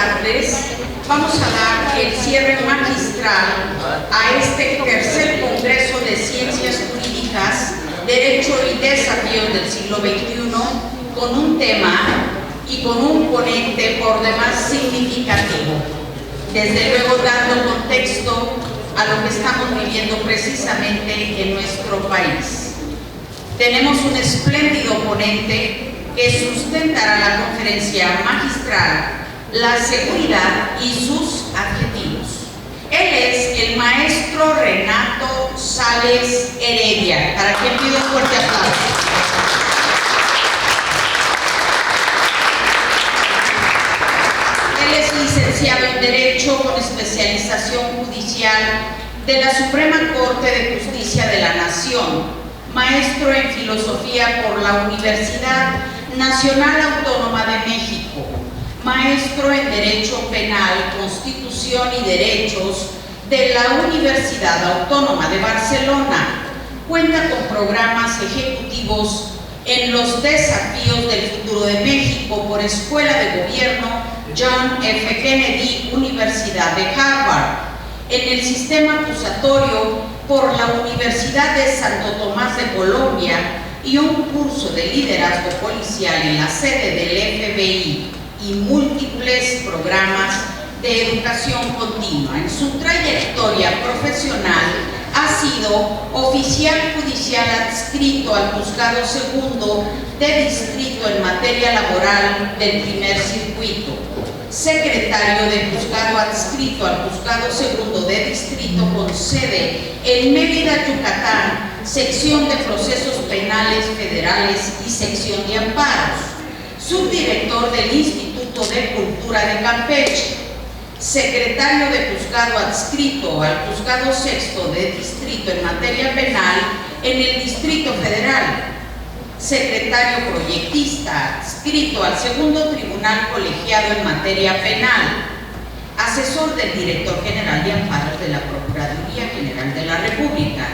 tardes. Vamos a dar el cierre magistral a este tercer Congreso de Ciencias Jurídicas, Derecho y Desafíos del siglo XXI, con un tema y con un ponente por demás significativo. Desde luego dando contexto a lo que estamos viviendo precisamente en nuestro país. Tenemos un espléndido ponente que sustentará la conferencia magistral La seguridad y sus adjetivos. Él es el maestro Renato Sales Heredia, para quien pido un fuerte aplauso. Él es licenciado en Derecho con especialización judicial de la Suprema Corte de Justicia de la Nación, maestro en Filosofía por la Universidad Nacional Autónoma de México, maestro en Derecho Penal, Constitución y Derechos de la Universidad Autónoma de Barcelona. Cuenta con programas ejecutivos en los desafíos del futuro de México por Escuela de Gobierno John F. Kennedy, Universidad de Harvard, en el sistema acusatorio por la Universidad de Santo Tomás de Colombia y un curso de liderazgo policial en la sede del FBI y múltiples programas de educación continua. En su trayectoria profesional ha sido oficial judicial adscrito al Juzgado Segundo de Distrito en materia laboral del Primer Circuito, secretario de Juzgado adscrito al Juzgado Segundo de Distrito con sede en Mérida, Yucatán, sección de procesos penales federales y sección de amparos, subdirector del Instituto de Cultura de Campeche, secretario de Juzgado adscrito al Juzgado Sexto de Distrito en materia penal en el Distrito Federal, secretario proyectista adscrito al Segundo Tribunal Colegiado en materia penal, asesor del Director General de Amparos de la Procuraduría General de la República,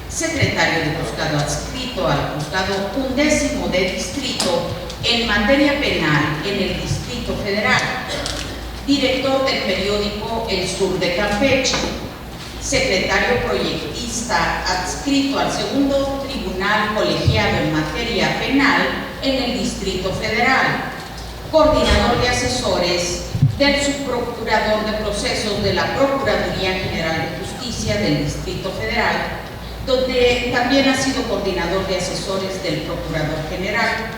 secretario de Juzgado adscrito al Juzgado Undécimo de Distrito en materia penal en el Distrito Federal, director del periódico El Sur de Campeche, secretario proyectista adscrito al Segundo Tribunal Colegiado en materia penal en el Distrito Federal, coordinador de asesores del subprocurador de procesos de la Procuraduría General de Justicia del Distrito Federal, donde también ha sido coordinador de asesores del Procurador General,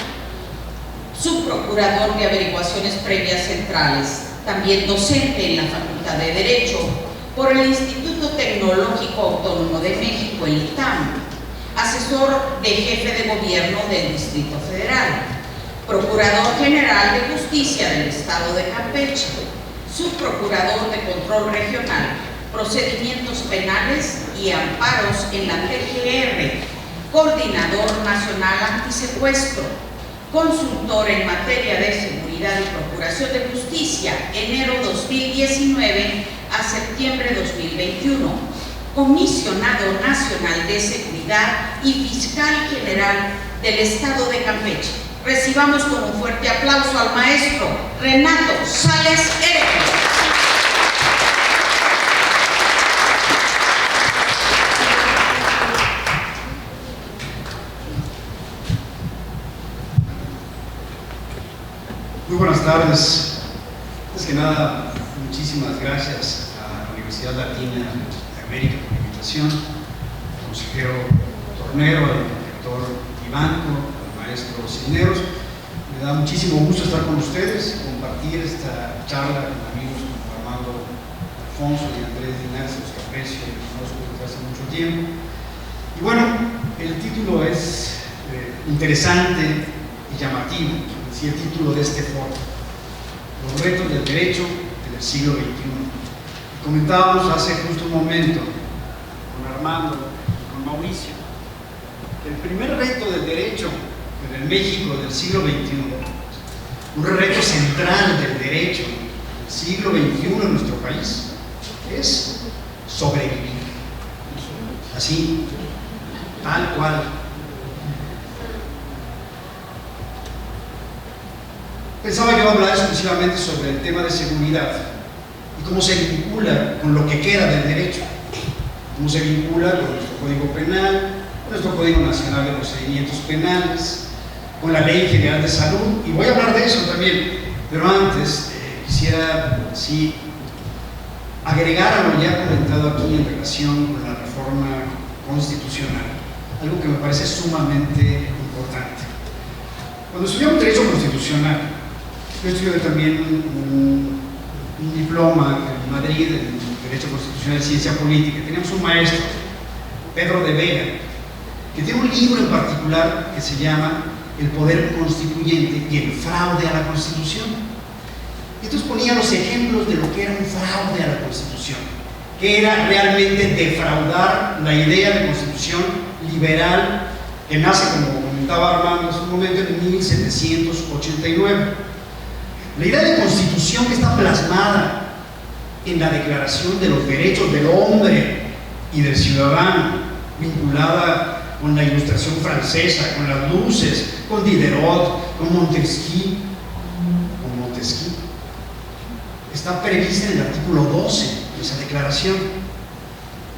subprocurador de averiguaciones previas centrales, también docente en la Facultad de Derecho por el Instituto Tecnológico Autónomo de México, el ITAM, asesor de jefe de gobierno del Distrito Federal, procurador general de justicia del Estado de Campeche, subprocurador de control regional, procedimientos penales y amparos en la TGR, coordinador nacional antisecuestro, consultor en materia de seguridad y procuración de justicia, enero 2019 a septiembre 2021, comisionado nacional de seguridad y fiscal general del Estado de Campeche. Recibamos con un fuerte aplauso al maestro Renato Sales Heredia. Muy buenas tardes. Antes que nada, muchísimas gracias a la Universidad Latina de América por la invitación, al consejero Tornero, al director Ivanco, al maestro Cisneros. Me da muchísimo gusto estar con ustedes, compartir esta charla con amigos como Armando Alfonso y Andrés Linares, los que aprecio y conozco desde hace mucho tiempo. Y bueno, el título es interesante y llamativo. Y el título de este foro, Los retos del derecho del siglo XXI. Comentábamos hace justo un momento con Armando y con Mauricio que el primer reto del derecho en el México del siglo XXI, un reto central del derecho del siglo XXI en nuestro país, es sobrevivir. Así, tal cual. Pensaba yo hablar exclusivamente sobre el tema de seguridad y cómo se vincula con lo que queda del derecho, cómo se vincula con nuestro Código Penal, con nuestro Código Nacional de Procedimientos Penales, con la Ley General de Salud, y voy a hablar de eso también, pero antes quisiera, sí, agregar a lo ya comentado aquí en relación con la reforma constitucional, algo que me parece sumamente importante. Cuando estudiamos Derecho Constitucional, yo estudié también un diploma en Madrid en Derecho Constitucional y Ciencia Política. Teníamos un maestro, Pedro de Vega, que tiene un libro en particular que se llama El Poder Constituyente y el Fraude a la Constitución. Y entonces ponía los ejemplos de lo que era un fraude a la Constitución, que era realmente defraudar la idea de Constitución liberal que nace, como comentaba Armando en su momento, en 1789. La idea de Constitución que está plasmada en la Declaración de los Derechos del Hombre y del Ciudadano, vinculada con la Ilustración francesa, con las luces, con Diderot, con Montesquieu, está prevista en el artículo 12 de esa declaración,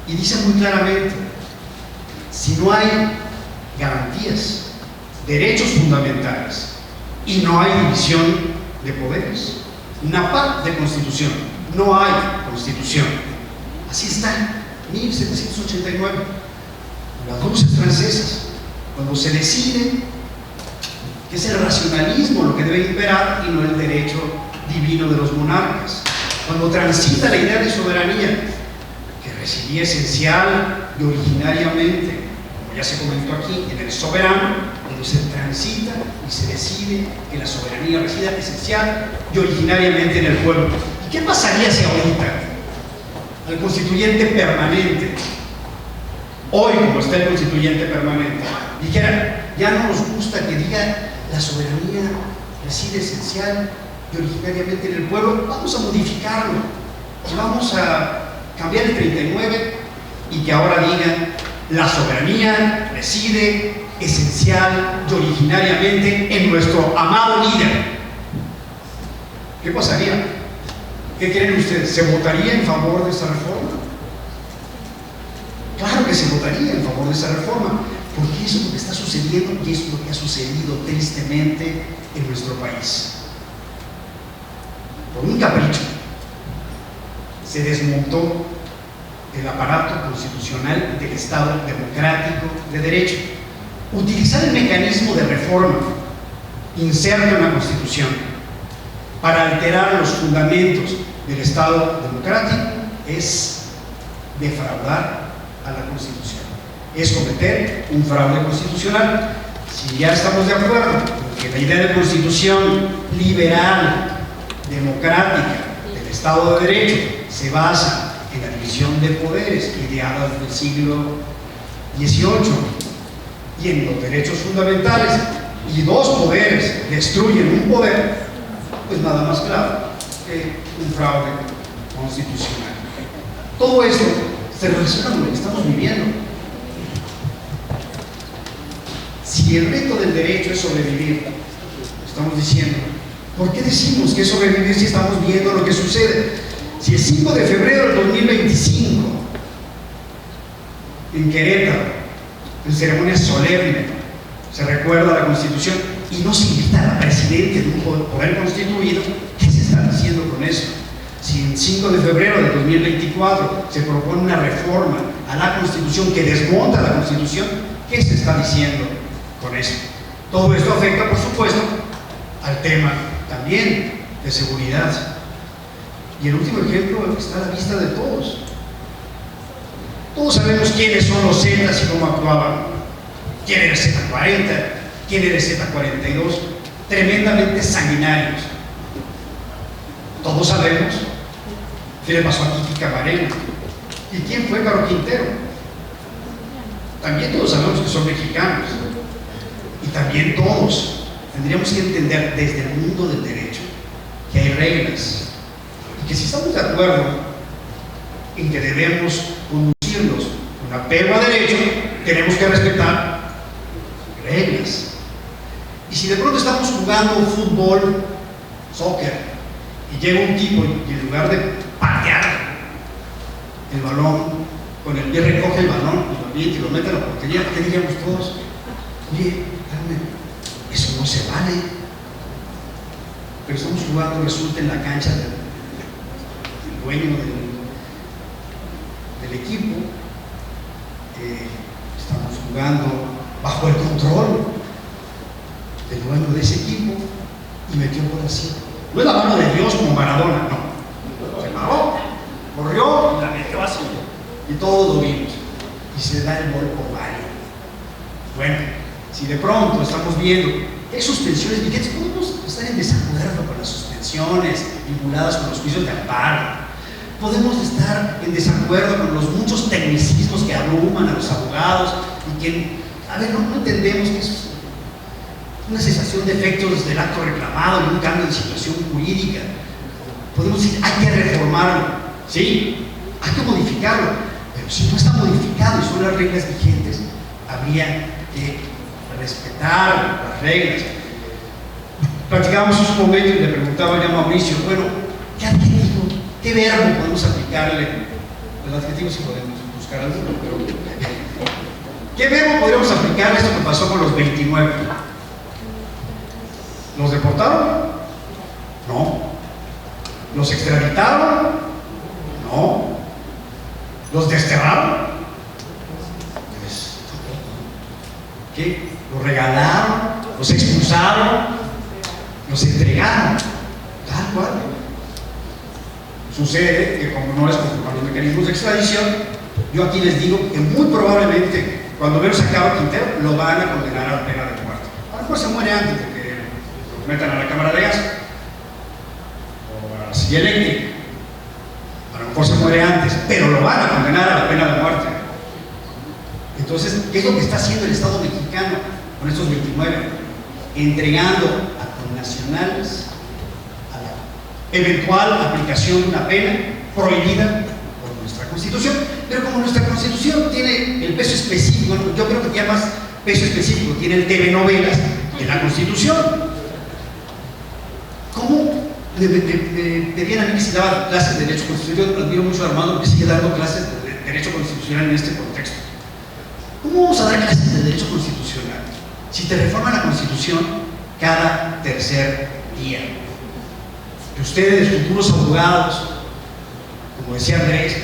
y dice muy claramente: si no hay garantías, derechos fundamentales y no hay división de poderes, NAPAC de Constitución, no hay Constitución. Así está, 1789, las luces francesas, cuando se decide que es el racionalismo lo que debe imperar y no el derecho divino de los monarcas, cuando transita la idea de soberanía, que residía esencial y originariamente, como ya se comentó aquí, en el soberano, cuando se transita y se decide que la soberanía resida esencial y originariamente en el pueblo. ¿Y qué pasaría si ahorita al constituyente permanente, hoy como está el constituyente permanente, dijera: ya no nos gusta que diga la soberanía reside esencial y originariamente en el pueblo, vamos a modificarlo y vamos a cambiar el 39 y que ahora diga la soberanía reside esencial y originariamente en nuestro amado líder? ¿Qué pasaría? ¿Qué creen ustedes? ¿Se votaría en favor de esta reforma? Claro que se votaría en favor de esta reforma, porque eso es lo que está sucediendo y eso es lo que ha sucedido tristemente en nuestro país. Por un capricho se desmontó el aparato constitucional del Estado democrático de derecho. Utilizar el mecanismo de reforma inserto en la Constitución para alterar los fundamentos del Estado democrático es defraudar a la Constitución, es cometer un fraude constitucional. Si ya estamos de acuerdo en que la idea de Constitución liberal, democrática del Estado de Derecho se basa en la división de poderes ideada desde el siglo XVIII y en los derechos fundamentales, y dos poderes destruyen un poder, pues nada más claro que un fraude constitucional. Todo esto se relaciona con lo que estamos viviendo. Si el reto del derecho es sobrevivir, estamos diciendo, ¿por qué decimos que es sobrevivir si estamos viendo lo que sucede? Si el 5 de febrero del 2025, en Querétaro, en ceremonia solemne, se recuerda la Constitución y no se invita al presidente de un poder constituido, ¿qué se está diciendo con eso? Si el 5 de febrero del 2024 se propone una reforma a la Constitución que desmonta la Constitución, ¿qué se está diciendo con eso? Todo esto afecta, por supuesto, al tema también de seguridad. Y el último ejemplo está a la vista de todos. Todos sabemos quiénes son los Zetas y cómo actuaban. ¿Quién era el Z40? ¿Quién era el Z42? Tremendamente sanguinarios. Todos sabemos qué le pasó a Kiki Camarena. ¿Y quién fue Caro Quintero? También todos sabemos que son mexicanos. Y también todos tendríamos que entender desde el mundo del derecho que hay reglas y que si estamos de acuerdo en que debemos conducirnos con apego a derecho, tenemos que respetar reglas. Y si de pronto estamos jugando fútbol soccer, y llega un tipo y en lugar de patear el balón, con el pie recoge el balón y lo avienta y lo mete a la portería, ¿qué diríamos todos? Oye, eso no se vale. Pero estamos jugando, resulta, en la cancha del dueño del equipo. Estamos jugando bajo el control del dueño de ese equipo y metió por así. No es la mano de Dios como Maradona, no. Se paró, corrió y la metió así. Y todos lo vimos. Y se da el gol por varios. Bueno, si de pronto estamos viendo que hay suspensiones vigentes, podemos estar en desacuerdo con las suspensiones vinculadas con los juicios de amparo. Podemos estar en desacuerdo con los muchos tecnicismos que abruman a los abogados y que, a ver, no entendemos que es una cesación de efectos del acto reclamado y un cambio de situación jurídica. Podemos decir, hay que reformarlo, sí, hay que modificarlo, pero si no está modificado y son las reglas vigentes, habría que respetar las reglas. Platicábamos hace un momento y le preguntaba ya a Mauricio, bueno, ¿qué adjetivo, qué verbo podemos aplicarle? Los adjetivos sí podemos buscar alguno, pero ¿qué verbo podríamos aplicarle a esto que pasó con los 29? ¿Los deportaron? No. ¿Los extraditaron? No. ¿Los desterraron? Pues, ¿qué? ¿Los regalaron? ¿Los expulsaron? ¿Los entregaron? Tal cual. Sucede que como no les conforman los mecanismos de extradición, yo aquí les digo que muy probablemente cuando menos a Cabo Quintero lo van a condenar a la pena de muerte. A lo mejor se muere antes de que lo metan a la cámara de gas o a la silla eléctrica. A lo mejor se muere antes, pero lo van a condenar a la pena de muerte. Entonces, ¿qué es lo que está haciendo el Estado mexicano con estos 29? Entregando a connacionales a la eventual aplicación de una pena prohibida por nuestra Constitución. Pero como nuestra Constitución tiene el peso específico, bueno, yo creo que tiene más peso específico, tiene el TV novelas de la Constitución. ¿Cómo me pedían a mí que si daba clases de Derecho Constitucional? Yo admiro mucho a Armando que sigue dando clases de Derecho Constitucional en este contexto. ¿Cómo vamos a dar clases de Derecho Constitucional si te reforman la Constitución cada tercer día? Que ustedes, futuros abogados, como decía Andrés,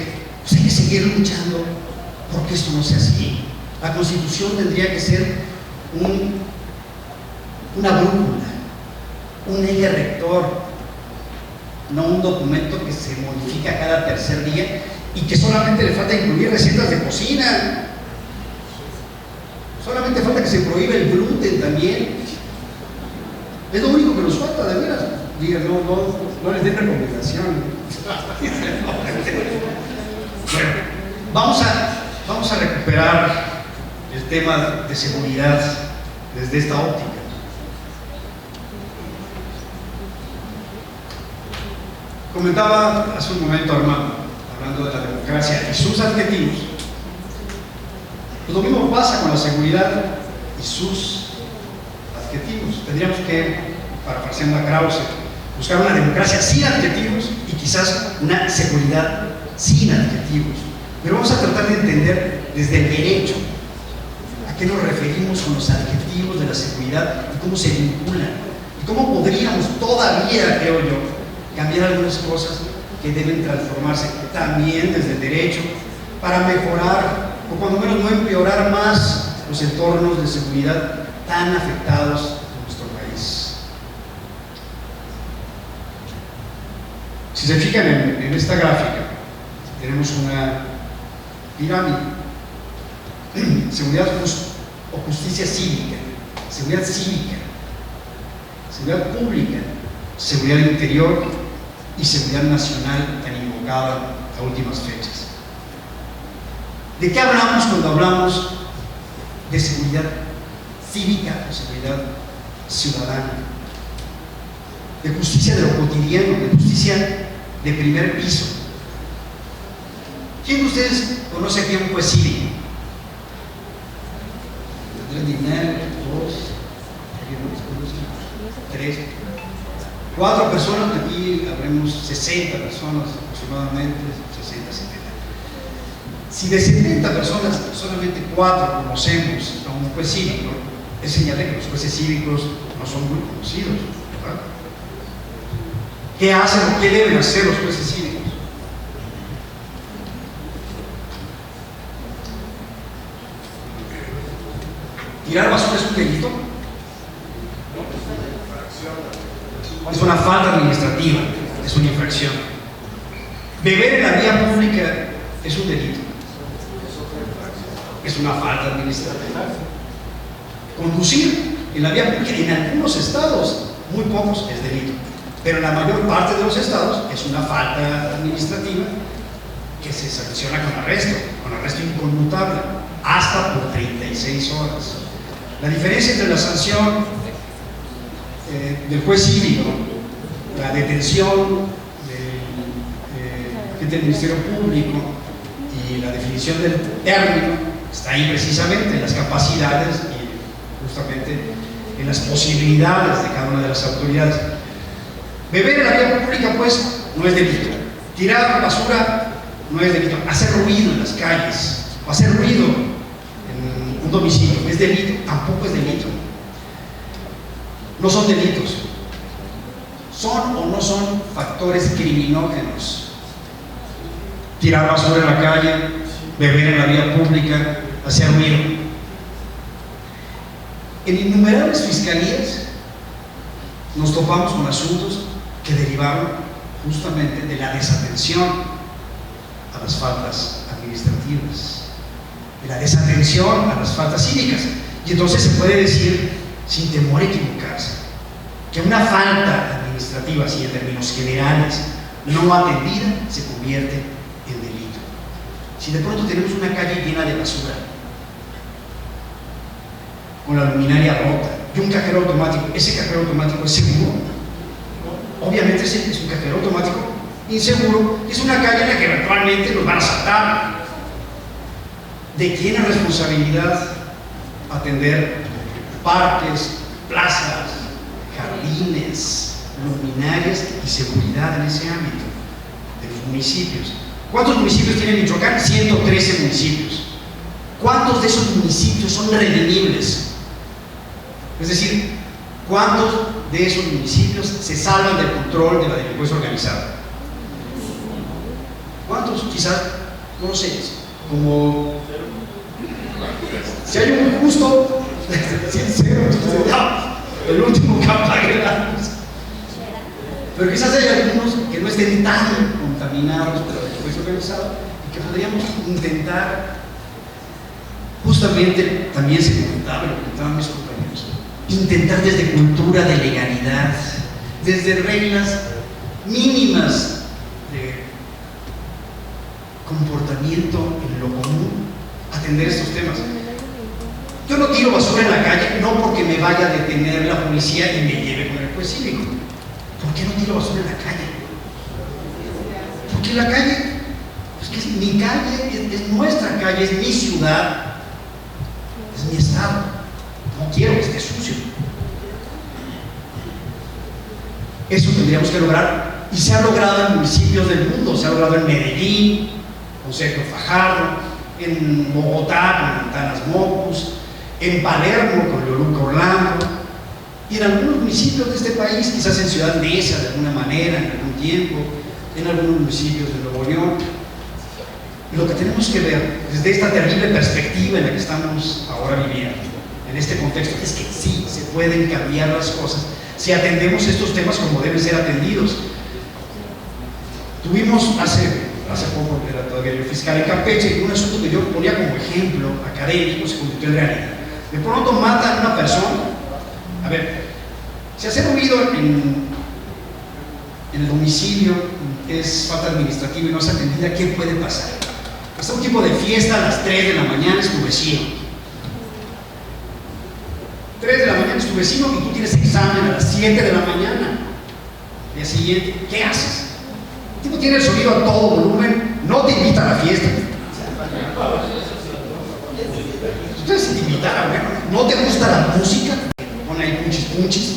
pues hay que seguir luchando porque esto no sea así. La Constitución tendría que ser una brújula, un eje rector, no un documento que se modifica cada tercer día y que solamente le falta incluir recetas de cocina. Solamente falta que se prohíbe el gluten también. Es lo único que nos falta, de veras. Digan, no les den recomendación. Bueno, vamos a recuperar el tema de seguridad desde esta óptica. Comentaba hace un momento Armando, hablando de la democracia y sus adjetivos. Pues lo mismo pasa con la seguridad y sus adjetivos. Tendríamos que, parafraseando a Krause, buscar una democracia sin adjetivos y quizás una seguridad sin adjetivos. Pero vamos a tratar de entender desde el derecho a qué nos referimos con los adjetivos de la seguridad y cómo se vinculan. Y cómo podríamos todavía, creo yo, cambiar algunas cosas que deben transformarse también desde el derecho para mejorar o cuando menos no empeorar más los entornos de seguridad tan afectados en nuestro país. Si se fijan en esta gráfica, tenemos una pirámide: seguridad o justicia cívica, seguridad cívica, seguridad pública, seguridad interior y seguridad nacional tan invocada a últimas fechas. ¿De qué hablamos cuando hablamos de seguridad cívica o seguridad ciudadana? De justicia de lo cotidiano, de justicia de primer piso. ¿Quién de ustedes conoce aquí a un juez cívico? Andrés Dignal, dos, tres. 4 personas, aquí habremos 60 personas aproximadamente, 60, 70. Si de 70 personas solamente 4 conocemos a un juez cívico, es señal de que los jueces cívicos no son muy conocidos, ¿verdad? ¿Qué hacen o qué deben hacer los jueces cívicos? ¿Tirar basura es un delito? Es una falta administrativa, es una infracción. Beber en la vía pública es un delito, es una falta administrativa. Conducir en la vía pública en algunos estados, muy pocos, es delito, pero en la mayor parte de los estados es una falta administrativa que se sanciona con arresto inconmutable, hasta por 36 horas. La diferencia entre la sanción del juez cívico, la detención del Ministerio Público y la definición del término está ahí precisamente en las capacidades y justamente en las posibilidades de cada una de las autoridades. Beber en la vía pública, pues, no es delito. Tirar basura no es delito. Hacer ruido en las calles o hacer ruido en un domicilio es delito, tampoco es delito. No son delitos. ¿Son o no son factores criminógenos? Tirar basura en la calle, beber en la vía pública, hacer ruido. En innumerables fiscalías nos topamos con asuntos que derivaron justamente de la desatención a las faltas administrativas, de la desatención a las faltas cívicas. Y entonces se puede decir, sin temor a equivocarse, que una falta administrativa, así en términos generales, no atendida, se convierte en delito. Si de pronto tenemos una calle llena de basura, con la luminaria rota y un cajero automático, ¿ese cajero automático es seguro? Obviamente ese es un cajero automático inseguro, es una calle en la que eventualmente nos van a asaltar. ¿De quién es responsabilidad atender parques, plazas, jardines, luminarias y seguridad en ese ámbito? De los municipios. ¿Cuántos municipios tiene Michoacán? 113 municipios. ¿Cuántos de esos municipios son redimibles? Es decir, ¿cuántos de esos municipios se salvan del control de la delincuencia organizada? ¿Cuántos? Quizás, no lo sé, como si hay un justo, sincero, el último que apague la luz. Pero quizás hay algunos que no estén tan contaminados por la delincuencia organizada y que podríamos intentar, justamente también se comentaba, lo comentaban mis compañeros, intentar desde cultura de legalidad, desde reglas mínimas de comportamiento en lo común, atender estos temas. Yo no tiro basura en la calle, no porque me vaya a detener la policía y me lleve con el juez cívico. ¿Por qué no tiro basura en la calle? Porque la calle, pues que es mi calle, es nuestra calle, es mi ciudad, es mi estado. No quiero que esté sucio. Eso tendríamos que lograr, y se ha logrado en municipios del mundo. Se ha logrado en Medellín, con Sergio Fajardo, en Bogotá con Montanas Mocus, en Palermo con Leoluca Orlando, y en algunos municipios de este país, quizás en Ciudad Neza de alguna manera, en algún tiempo, en algunos municipios de Nuevo León. Y lo que tenemos que ver desde esta terrible perspectiva en la que estamos ahora viviendo, en este contexto, es que sí se pueden cambiar las cosas si atendemos estos temas como deben ser atendidos. Tuvimos hace poco, era todavía yo fiscal en Campeche, y un asunto que yo ponía como ejemplo académico se convirtió en realidad. De pronto matan a una persona. A ver, si hacer ruido en el domicilio es falta administrativa y no es atendida, ¿qué puede pasar? Hasta un tipo de fiesta a las 3 de la mañana es tu vecino. 3 de la mañana es tu vecino y tú tienes examen a las 7 de la mañana. El día siguiente, ¿qué haces? El tipo tiene el sonido a todo volumen, no te invita a la fiesta. Ustedes si te invitaran, ¿no te gusta la música? Pon ahí punchis punchis.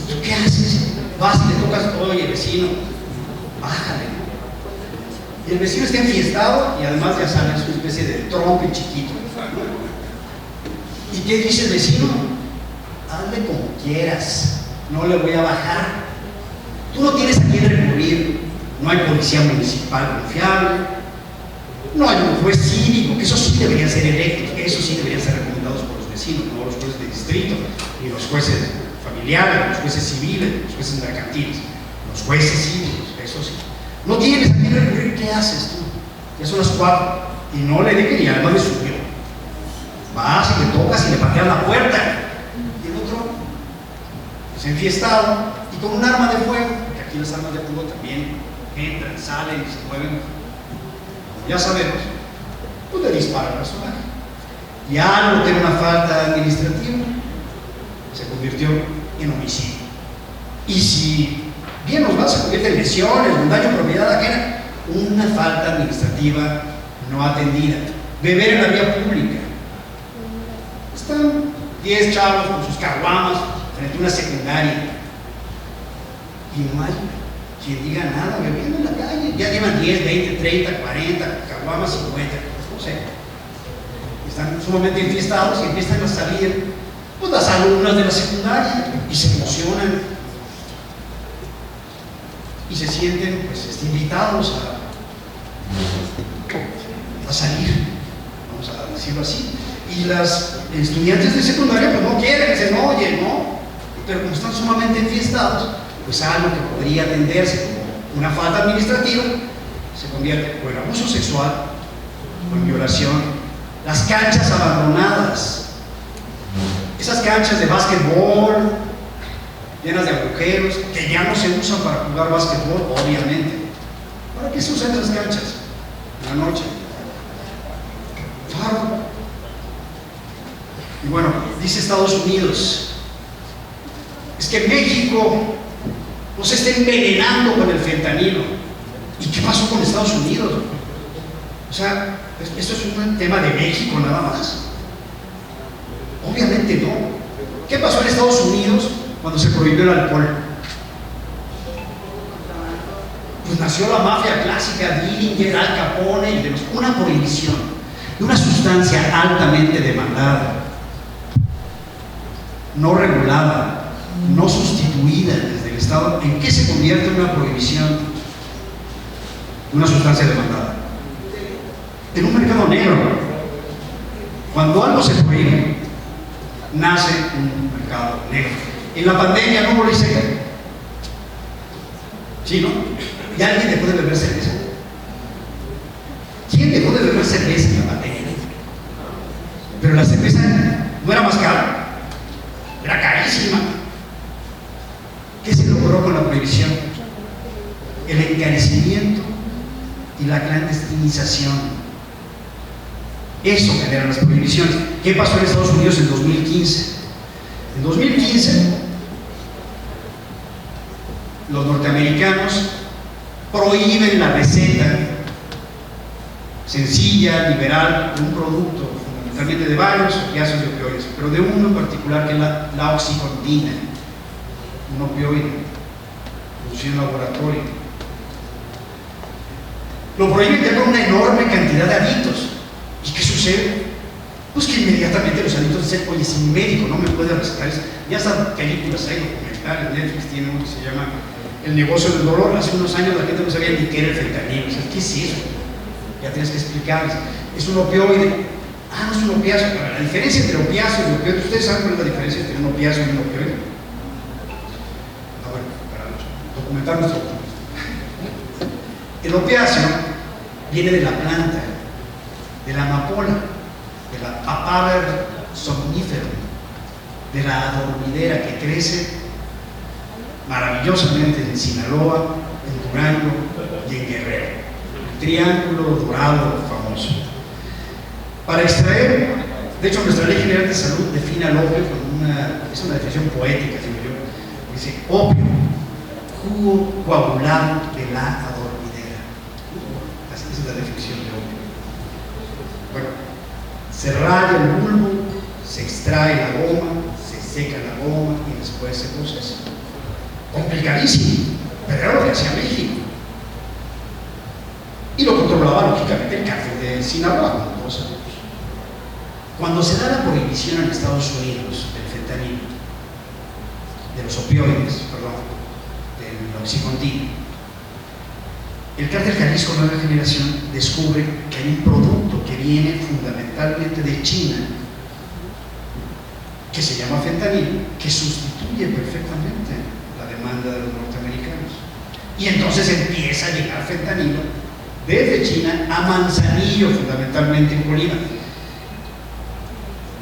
¿Tú qué haces? vas y le tocas, oye vecino, bájale. Y el vecino está enfiestado y además ya sale, es una especie de trompe chiquito. ¿Y qué dice el vecino? Hazle como quieras, no le voy a bajar. Tú no tienes a quién recurrir, no hay policía municipal confiable, no hay un juez cívico, que eso sí deberían ser electos, eso sí deberían ser recomendados por los vecinos, no los jueces de distrito, ni los jueces familiares, los jueces civiles, los jueces mercantiles, los jueces cívicos, eso sí. No tienes a quién recurrir, ¿qué haces tú? Ya son las 4 y no le dejen y además le subió. Vas y le tocas y le pateas la puerta. Y el otro, pues enfiestado y con un arma de fuego, porque aquí las armas de fuego también entran, salen y se mueven. Como ya sabemos, pues le dispara al personaje. Ya no tiene una falta administrativa, se convirtió en homicidio. Y si bien nos va, se convierte en lesiones, un daño a propiedad ajena, una falta administrativa no atendida. Beber en la vía pública. Están 10 chavos con sus caguamas frente a una secundaria y no hay quien diga nada, bebiendo en la calle. Ya llevan 10, 20, 30, 40 caguamas, 50, no sé. Están sumamente enfiestados y empiezan a salir pues las alumnas de la secundaria y se emocionan y se sienten pues invitados a salir, vamos a decirlo así. Y las estudiantes de secundaria pues no quieren, dicen, oye, no, pero como están sumamente enfiestados, pues algo que podría atenderse como una falta administrativa se convierte o en abuso sexual o en violación. Las canchas abandonadas, esas canchas de básquetbol llenas de agujeros que ya no se usan para jugar básquetbol, obviamente. ¿Para qué se usan esas canchas? En la noche. Claro. Y bueno, dice Estados Unidos, es que México nos está envenenando con el fentanilo. ¿Y qué pasó con Estados Unidos? O sea, ¿esto es un tema de México nada más? Obviamente no. ¿Qué pasó en Estados Unidos cuando se prohibió el alcohol? Pues nació la mafia clásica, Dillinger, Al Capone y demás. Una prohibición de una sustancia altamente demandada, no regulada, no sustituida desde el Estado. ¿En qué se convierte una prohibición de una sustancia demandada? En un mercado negro. Cuando algo se prohíbe, nace un mercado negro. En la pandemia no hubo ley seca. ¿Sí, no? ¿Y alguien dejó de beber cerveza? ¿Quién dejó de beber cerveza en la pandemia? Pero la cerveza no era más cara, era carísima. ¿Qué se logró con la prohibición? El encarecimiento y la clandestinización. Eso generan las prohibiciones. ¿Qué pasó en Estados Unidos en 2015? En 2015, los norteamericanos prohíben la receta sencilla, liberal, de un producto, fundamentalmente de varios opiáceos y opioides, pero de uno en particular que es la oxycontina, un opioide producido en laboratorio. Lo prohíben ya con una enorme cantidad de adictos. ¿Y qué sucede? Pues que inmediatamente los adictos dicen, oye, si mi médico no me puede recetar eso. Ya están películas, hay documentales, Netflix tiene uno que se llama El negocio del dolor. Hace unos años la gente no sabía ni qué era el fentanilo. O sea, ¿qué es eso? Ya tienes que explicarles. Es un opioide. Ah, no es un opiáceo. La diferencia entre opiáceo y opioide, ¿ustedes saben cuál es la diferencia entre un opiáceo y un opioide? Bueno, para documentar nuestro punto. El opiáceo viene de la planta, de la amapola, de la Papaver somnífero, de la adormidera que crece maravillosamente en Sinaloa, en Durango y en Guerrero. El triángulo dorado famoso. Para extraer, de hecho nuestra Ley General de Salud define al opio con es una definición poética, digo yo. Dice opio, jugo coagulado de la adormidera. Esa es la definición de opio. Bueno, se raya el bulbo, se extrae la goma, se seca la goma y después se procesa. complicadísimo, pero era lo que hacía México. Y lo controlaba lógicamente el cártel de Sinaloa, como todos sabemos. Cuando se da la prohibición en Estados Unidos del fentanilo, de los opioides, perdón, del oxycontin, el cártel Jalisco Nueva Generación descubre que hay un producto que viene fundamentalmente de China, que se llama fentanilo, que sustituye perfectamente la demanda de los norteamericanos. Y entonces empieza a llegar fentanilo desde China a Manzanillo, fundamentalmente en Colima.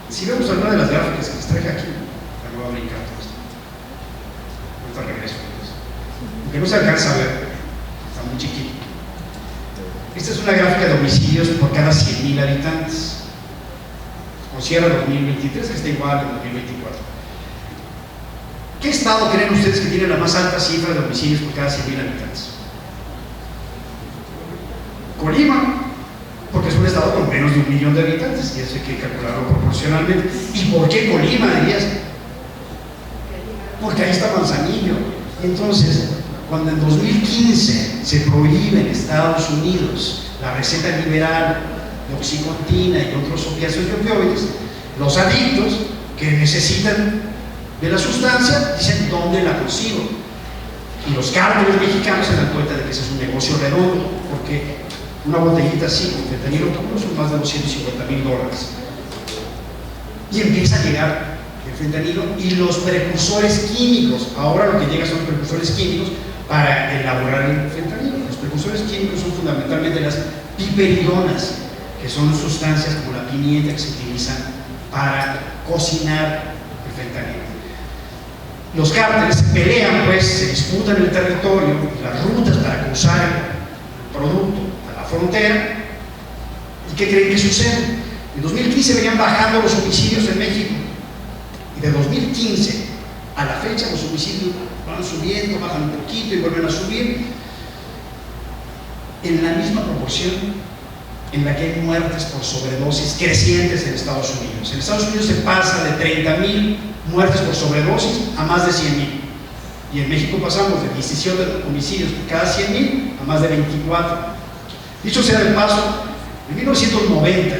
Si vemos alguna de las gráficas que les traje aquí, la voy a brincar todo esto. Ahorita regreso. Aunque no se alcanza a ver, está muy chiquito. Esta es una gráfica de homicidios por cada 100,000 habitantes. O cierra 2023, que está igual en 2024. ¿Qué estado creen ustedes que tiene la más alta cifra de homicidios por cada 100,000 habitantes? Colima, porque es un estado con menos de 1 millón de habitantes, y eso hay que calcularlo proporcionalmente. ¿Y por qué Colima, dirías? Porque ahí está Manzanillo. Entonces, cuando en 2015 se prohíbe en Estados Unidos la receta liberal de oxycontina y otros opiáceos y opioides, los adictos que necesitan de la sustancia dicen ¿dónde la consigo? Y los cárteles mexicanos se dan cuenta de que ese es un negocio redondo, porque una botellita así con fentanilo puro son más de $250,000. Y empieza a llegar el fentanilo y los precursores químicos. Ahora lo que llega son los precursores químicos para elaborar el fentanilo. Los precursores químicos son fundamentalmente las piperidonas, que son sustancias como la pimienta que se utilizan para cocinar el fentanilo. Los cárteles se pelean, pues, se disputan el territorio, las rutas para cruzar el producto a la frontera. ¿Y qué creen que sucede? En 2015 venían bajando los homicidios en México, y de 2015 a la fecha los homicidios van subiendo, bajan un poquito y vuelven a subir en la misma proporción en la que hay muertes por sobredosis crecientes en Estados Unidos. En Estados Unidos se pasa de 30,000 muertes por sobredosis a más de 100,000. Y en México pasamos de 17 homicidios por cada 100,000 a más de 24. Dicho sea de paso, en 1990,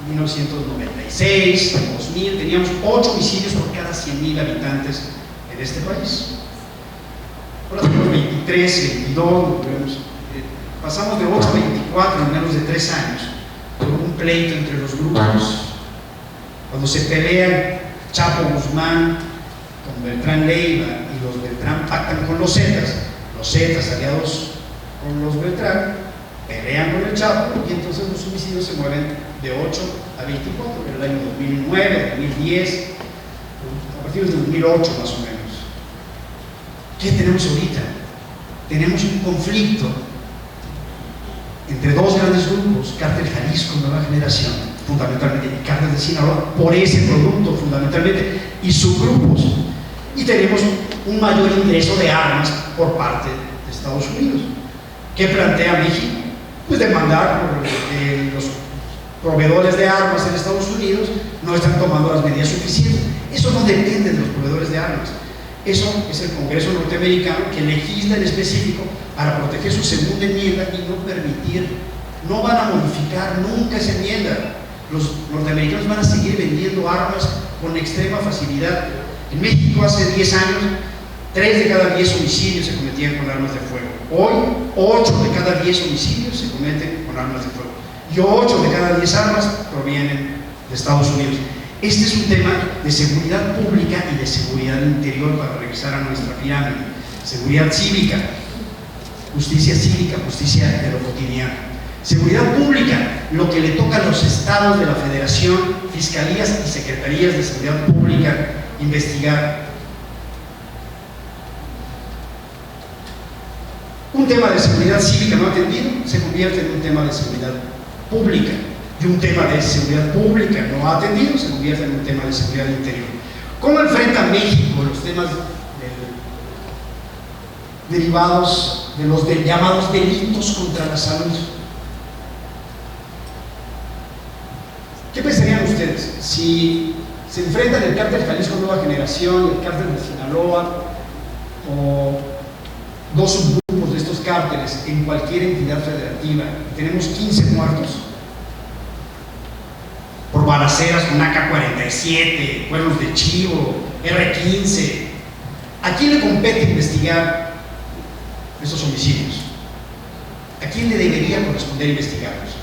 1996, 2000, teníamos 8 homicidios por cada 100,000 habitantes en este país. Ahora tenemos 23, 22, pasamos de 8 a 24 en menos de 3 años, por un pleito entre los grupos. Cuando se pelean Chapo Guzmán con Beltrán Leiva y los Beltrán pactan con los Zetas aliados con los Beltrán, pelean con el Chapo y entonces los homicidios se mueven de 8 a 24 en el año 2009, 2010, a partir del 2008 más o menos. ¿Qué tenemos ahorita? Tenemos un conflicto entre dos grandes grupos, Cártel Jalisco Nueva Generación, fundamentalmente, y Cártel de Sinaloa, por ese producto fundamentalmente, y subgrupos. Y tenemos un mayor ingreso de armas por parte de Estados Unidos. ¿Qué plantea México? Pues demandar porque los proveedores de armas en Estados Unidos no están tomando las medidas suficientes. Eso no depende de los proveedores de armas. Eso es el Congreso norteamericano que legisla en específico para proteger su segunda enmienda y no permitir, no van a modificar nunca esa enmienda. Los norteamericanos van a seguir vendiendo armas con extrema facilidad. En México hace 10 años, 3 de cada 10 homicidios se cometían con armas de fuego. Hoy, 8 de cada 10 homicidios se cometen con armas de fuego. Y 8 de cada 10 armas provienen de Estados Unidos. Este es un tema de seguridad pública y de seguridad interior para regresar a nuestra pirámide. Seguridad cívica, justicia de lo cotidiano. Seguridad pública, lo que le toca a los estados de la federación, fiscalías y secretarías de seguridad pública investigar. Un tema de seguridad cívica no atendido se convierte en un tema de seguridad pública. Y un tema de seguridad pública no atendido se convierte en un tema de seguridad interior. ¿Cómo enfrenta México los temas derivados de los llamados delitos contra la salud? ¿Qué pensarían ustedes si se enfrentan el Cártel Jalisco Nueva Generación, el Cártel de Sinaloa o dos subgrupos de estos cárteles en cualquier entidad federativa, tenemos 15 muertos por balaceras con AK-47, cuernos de chivo, R-15, ¿a quién le compete investigar estos homicidios? ¿A quién le debería corresponder investigarlos?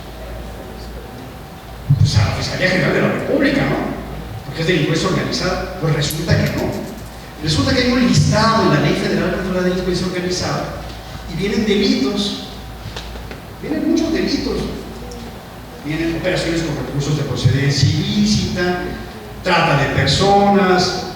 Pues a la Fiscalía General de la República, ¿no? Porque es delincuencia organizada. Pues resulta que no. Resulta que hay un listado en la Ley Federal contra la Delincuencia Organizada y vienen delitos, vienen muchos delitos. Vienen operaciones con recursos de procedencia ilícita, trata de personas,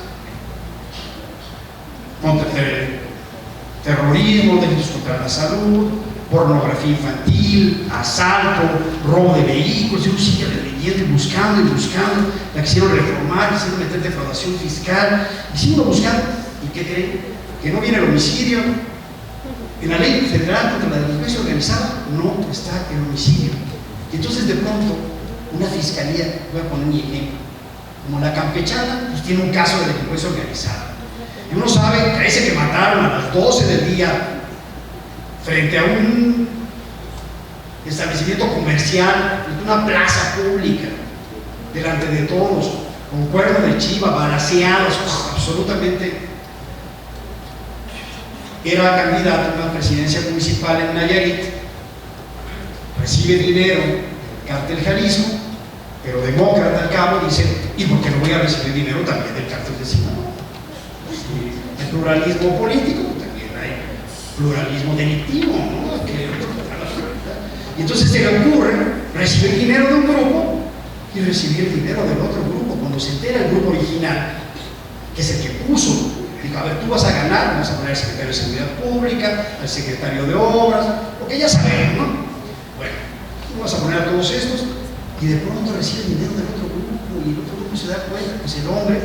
terrorismo, delitos contra la salud, pornografía infantil, asalto, robo de vehículos. Y uno sigue leyendo y buscando, la quisieron reformar, quisieron meter defraudación fiscal, y siguen buscando. ¿Y qué creen? Que no viene el homicidio. En la Ley Federal contra la Delincuencia Organizada no está el homicidio. Y entonces de pronto una fiscalía, voy a poner mi ejemplo, como la campechana, pues tiene un caso de delincuencia organizada. Y uno sabe, parece que mataron a las 12 del día frente a un establecimiento comercial, una plaza pública, delante de todos, con cuerno de chiva, balaceados, absolutamente. Era candidato a una presidencia municipal en Nayarit, recibe dinero del Cártel Jalisco, pero demócrata al cabo, dice, ¿y por qué no voy a recibir dinero también del Cártel de Sinaloa? Pues, el pluralismo político, también hay pluralismo delictivo, ¿no? Y entonces se le ocurre recibir dinero de un grupo y recibir dinero del otro grupo. Cuando se entera el grupo original, que es el que puso, dijo, a ver, tú vas a ganar, vas a poner al secretario de Seguridad Pública, al secretario de Obras, porque ya sabemos, ¿no? Bueno, tú vas a poner a todos estos, y de pronto recibe dinero del otro grupo, y el otro grupo se da cuenta, pues el hombre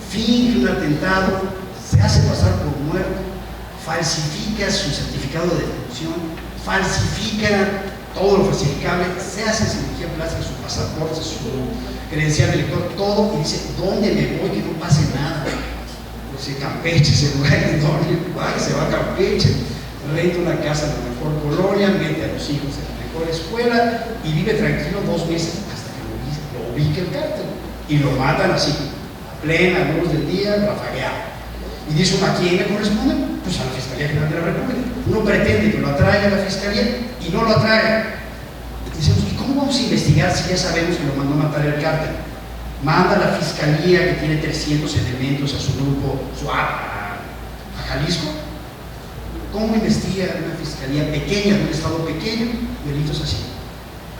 finge un atentado, se hace pasar por muerto, falsifica su certificado de defunción, falsifica todo lo falsificable, se hace cirugía plástica, su pasaporte, su credencial de lector, todo, y dice, ¿dónde me voy? Que no pase nada. Pues Campeche es el lugar en donde se va a Campeche, renta una casa en la mejor colonia, mete a los hijos en la mejor escuela y vive tranquilo 2 meses hasta que lo ubique el cártel. Y lo matan así, a plena luz del día, rafagueado. Y dice uno, ¿a quién le corresponde? Pues a la Fiscalía General de la República. Uno pretende que lo atraiga a la Fiscalía y no lo atrae. Decimos, ¿y cómo vamos a investigar si ya sabemos que lo mandó a matar el cártel? Manda a la Fiscalía, que tiene 300 elementos, a su grupo, a Jalisco. ¿Cómo investiga una Fiscalía pequeña, de un Estado pequeño, delitos así?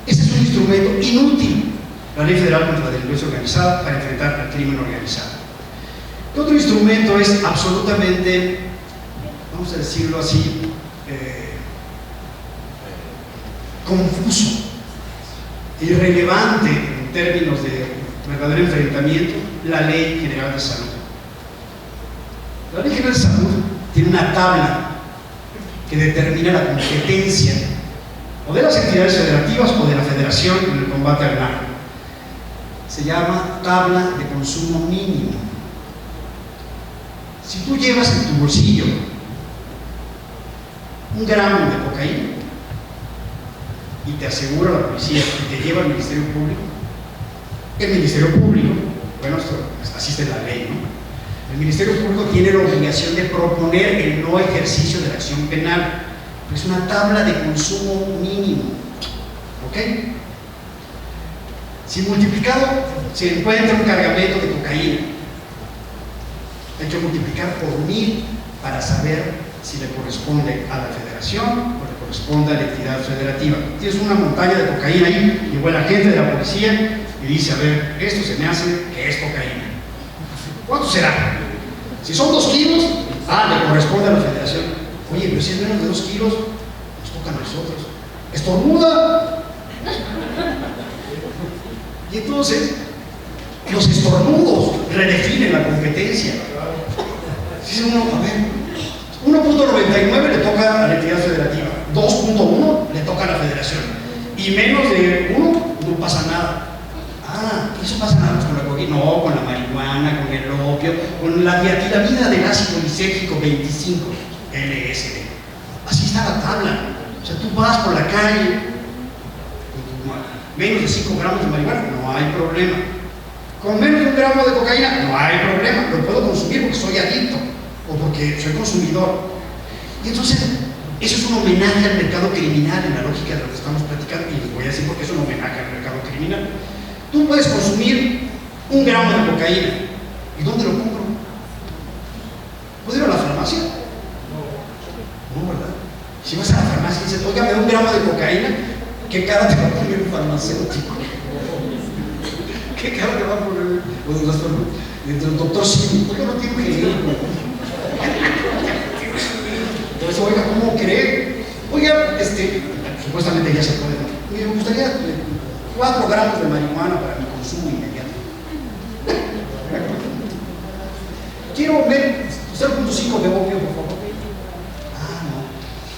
Ese es un instrumento inútil, la Ley Federal contra la Delincuencia Organizada, para enfrentar el crimen organizado. ¿Qué otro instrumento es absolutamente, vamos a decirlo así, confuso, irrelevante en términos de verdadero enfrentamiento? La Ley General de Salud. La Ley General de Salud tiene una tabla que determina la competencia o de las entidades federativas o de la federación en el combate al narco. Se llama tabla de consumo mínimo. Si tú llevas en tu bolsillo 1 gramo de cocaína y te asegura la policía y te lleva al Ministerio Público, el Ministerio Público, bueno, esto así está la ley, ¿no? El Ministerio Público tiene la obligación de proponer el no ejercicio de la acción penal. Es una tabla de consumo mínimo, ¿ok? Si multiplicado se encuentra un cargamento de cocaína, hay que multiplicar por 1000 para saber si le corresponde a la federación o le corresponde a la entidad federativa. Tienes una montaña de cocaína ahí, llegó el agente de la policía y dice, a ver, esto se me hace que es cocaína. ¿Cuánto será? Si son 2 kilos, le corresponde a la federación. Oye, pero si es menos de 2 kilos, nos toca a nosotros. ¿Estornuda? Y entonces, los estornudos redefinen la competencia. Dice uno, a ver, 1.99 le toca a la entidad federativa, 2.1 le toca a la federación, y menos de 1 no pasa nada. Eso pasa nada más con la cocaína. No, con la marihuana, con el opio, con la diatilamida del ácido lisérgico 25, LSD. Así está la tabla. O sea, tú vas por la calle con menos de 5 gramos de marihuana, no hay problema. Con menos de 1 gramo de cocaína, no hay problema. Lo puedo consumir porque soy adicto o porque soy consumidor. Y entonces, eso es un homenaje al mercado criminal en la lógica de lo que estamos platicando. Y les voy a decir por qué es un homenaje al mercado criminal. Tú puedes consumir 1 gramo de cocaína. ¿Y dónde lo compro? ¿Puedo ir a la farmacia? No, ¿verdad? Si vas a la farmacia y dices, oiga, me da 1 gramo de cocaína, ¿qué cara te va a poner un farmacéutico? ¿Qué cara te va a poner el doctor Simi? Oiga, no tiene genérico. Entonces, oiga, ¿cómo cree? Oiga, supuestamente ya se puede. Me gustaría 4 gramos de marihuana para mi consumo inmediato. Quiero ver 0.5 de opio, por favor.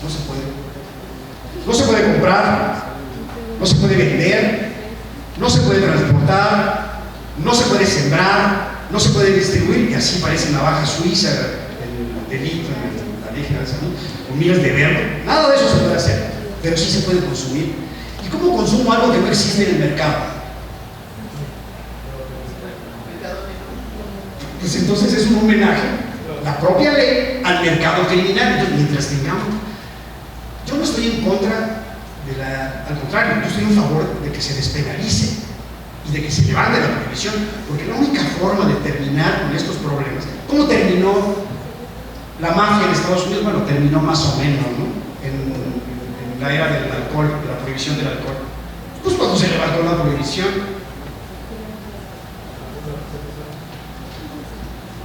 No se puede. No se puede comprar, no se puede vender, no se puede transportar, no se puede sembrar, no se puede distribuir, y así parece navaja suiza el delito, la ley general de salud, con miles de verbos. Nada de eso se puede hacer, pero sí se puede consumir. ¿Y cómo consumo algo que no existe en el mercado? Pues entonces es un homenaje, la propia ley, al mercado criminal. Entonces, mientras tengamos, yo no estoy en contra de al contrario, yo estoy en favor de que se despenalice y de que se levante la prohibición, porque la única forma de terminar con estos problemas. ¿Cómo terminó la mafia en Estados Unidos? Bueno, terminó más o menos, ¿no? En la era del alcohol, de la prohibición del alcohol. Pues cuando se levantó la prohibición,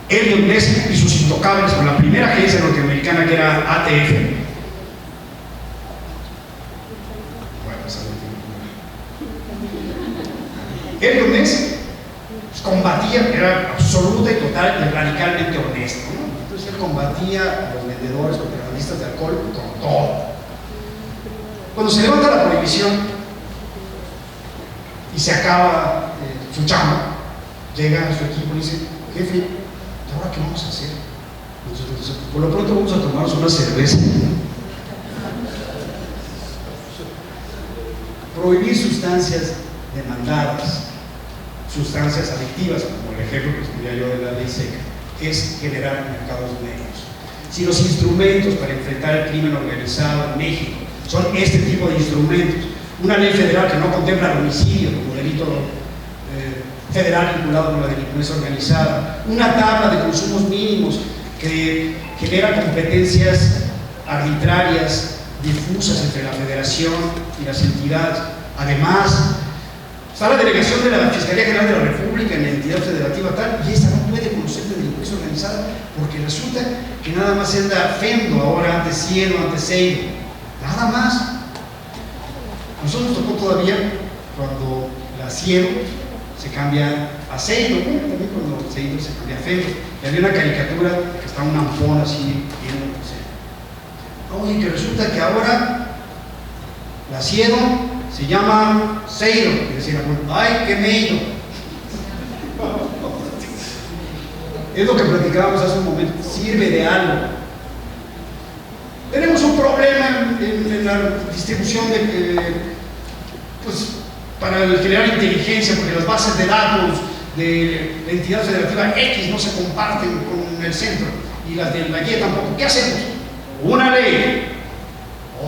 Elliot Ness y sus intocables con la primera agencia norteamericana que era ATF. Elliot Ness combatía, era absoluta y total y radicalmente honesto, ¿no? Entonces él combatía a los vendedores, contrabandistas de alcohol con todo. Cuando se levanta la prohibición y se acaba su chamba, llega a su equipo y dice, jefe, ¿y ahora qué vamos a hacer? Entonces, por lo pronto vamos a tomarnos una cerveza. Prohibir sustancias demandadas, sustancias adictivas, como el ejemplo que estudié yo de la ley seca, es generar mercados negros. Si los instrumentos para enfrentar el crimen organizado en México son este tipo de instrumentos, una ley federal que no contempla el homicidio como delito federal vinculado con la delincuencia organizada, una tabla de consumos mínimos que genera competencias arbitrarias, difusas entre la federación y las entidades. Además, está la delegación de la Fiscalía General de la República en la entidad federativa tal, y esta no puede conocer de delincuencia organizada porque resulta que nada más anda Fendo, ahora antes Cielo, antes Seido, nada más. A nosotros nos tocó todavía cuando la Cielo se cambia a Seido, bueno, también cuando Seido se cambia a Fendo, y había una caricatura que está un ampón así viendo, oye, que resulta que ahora la Cielo se llama Seido, y decía, ay, qué medio. Es lo que platicábamos hace un momento, sirve de algo. Tenemos un problema en la distribución de, pues, para generar inteligencia, porque las bases de datos de la entidad federativa X no se comparten con el centro, y las de la Y tampoco. ¿Qué hacemos? Una ley,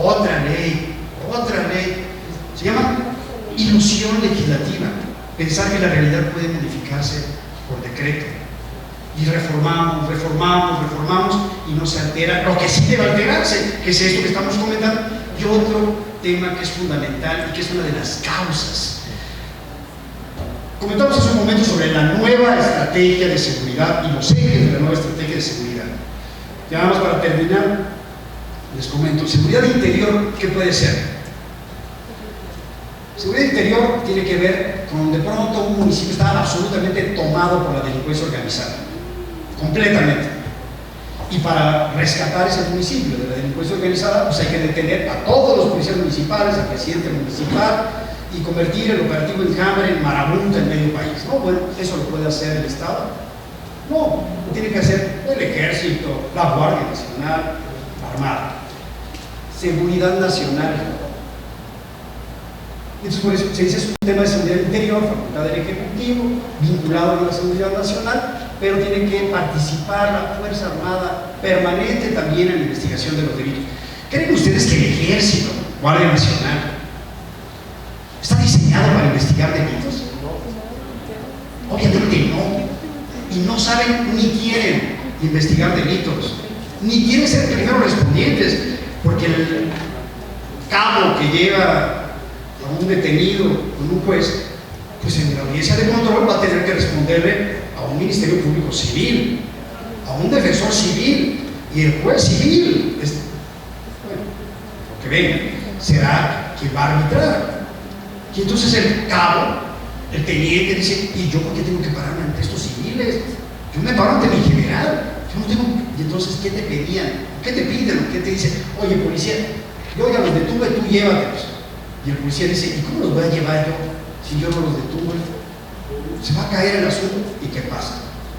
otra ley, otra ley. Se llama ilusión legislativa, pensar que la realidad puede modificarse por decreto. Y reformamos, reformamos, reformamos y no se altera lo que sí debe alterarse, que es esto que estamos comentando. Y otro tema que es fundamental y que es una de las causas. Comentamos hace un momento sobre la nueva estrategia de seguridad y los ejes de la nueva estrategia de seguridad. Ya nada más para terminar, les comento, seguridad interior, ¿qué puede ser? Seguridad interior tiene que ver con de pronto un municipio está absolutamente tomado por la delincuencia organizada, completamente. Y para rescatar ese municipio de la delincuencia organizada, pues hay que detener a todos los policías municipales, al presidente municipal y convertir el operativo Enjambre en marabunta en medio país. No, bueno, eso lo puede hacer el Estado. No, lo tiene que hacer el Ejército, la Guardia Nacional, la Armada. Seguridad nacional. Entonces, por eso se dice, es un tema de seguridad interior, facultad del Ejecutivo, vinculado a la seguridad nacional, pero tiene que participar la Fuerza Armada permanente también en la investigación de los delitos. ¿Creen ustedes que el Ejército, Guardia Nacional, está diseñado para investigar delitos? Obviamente no. Y no saben ni quieren investigar delitos, ni quieren ser primeros respondientes, porque el cabo que lleva a un detenido con un juez, pues en la audiencia de control va a tener que responderle a un Ministerio Público Civil, a un defensor civil, y el juez civil, bueno, lo que venga, será quien va a arbitrar. Y entonces el cabo, el teniente, dice, ¿y yo por qué tengo que pararme ante estos civiles? Yo me paro ante mi general. Yo no tengo. Y entonces, ¿qué te pedían? ¿Qué te piden? ¿Qué te dicen? Oye, policía, yo ya los detuve, tú llévatelos. Y el policía dice, ¿y cómo los voy a llevar yo si yo no los detuve? Se va a caer el asunto, ¿y qué pasa?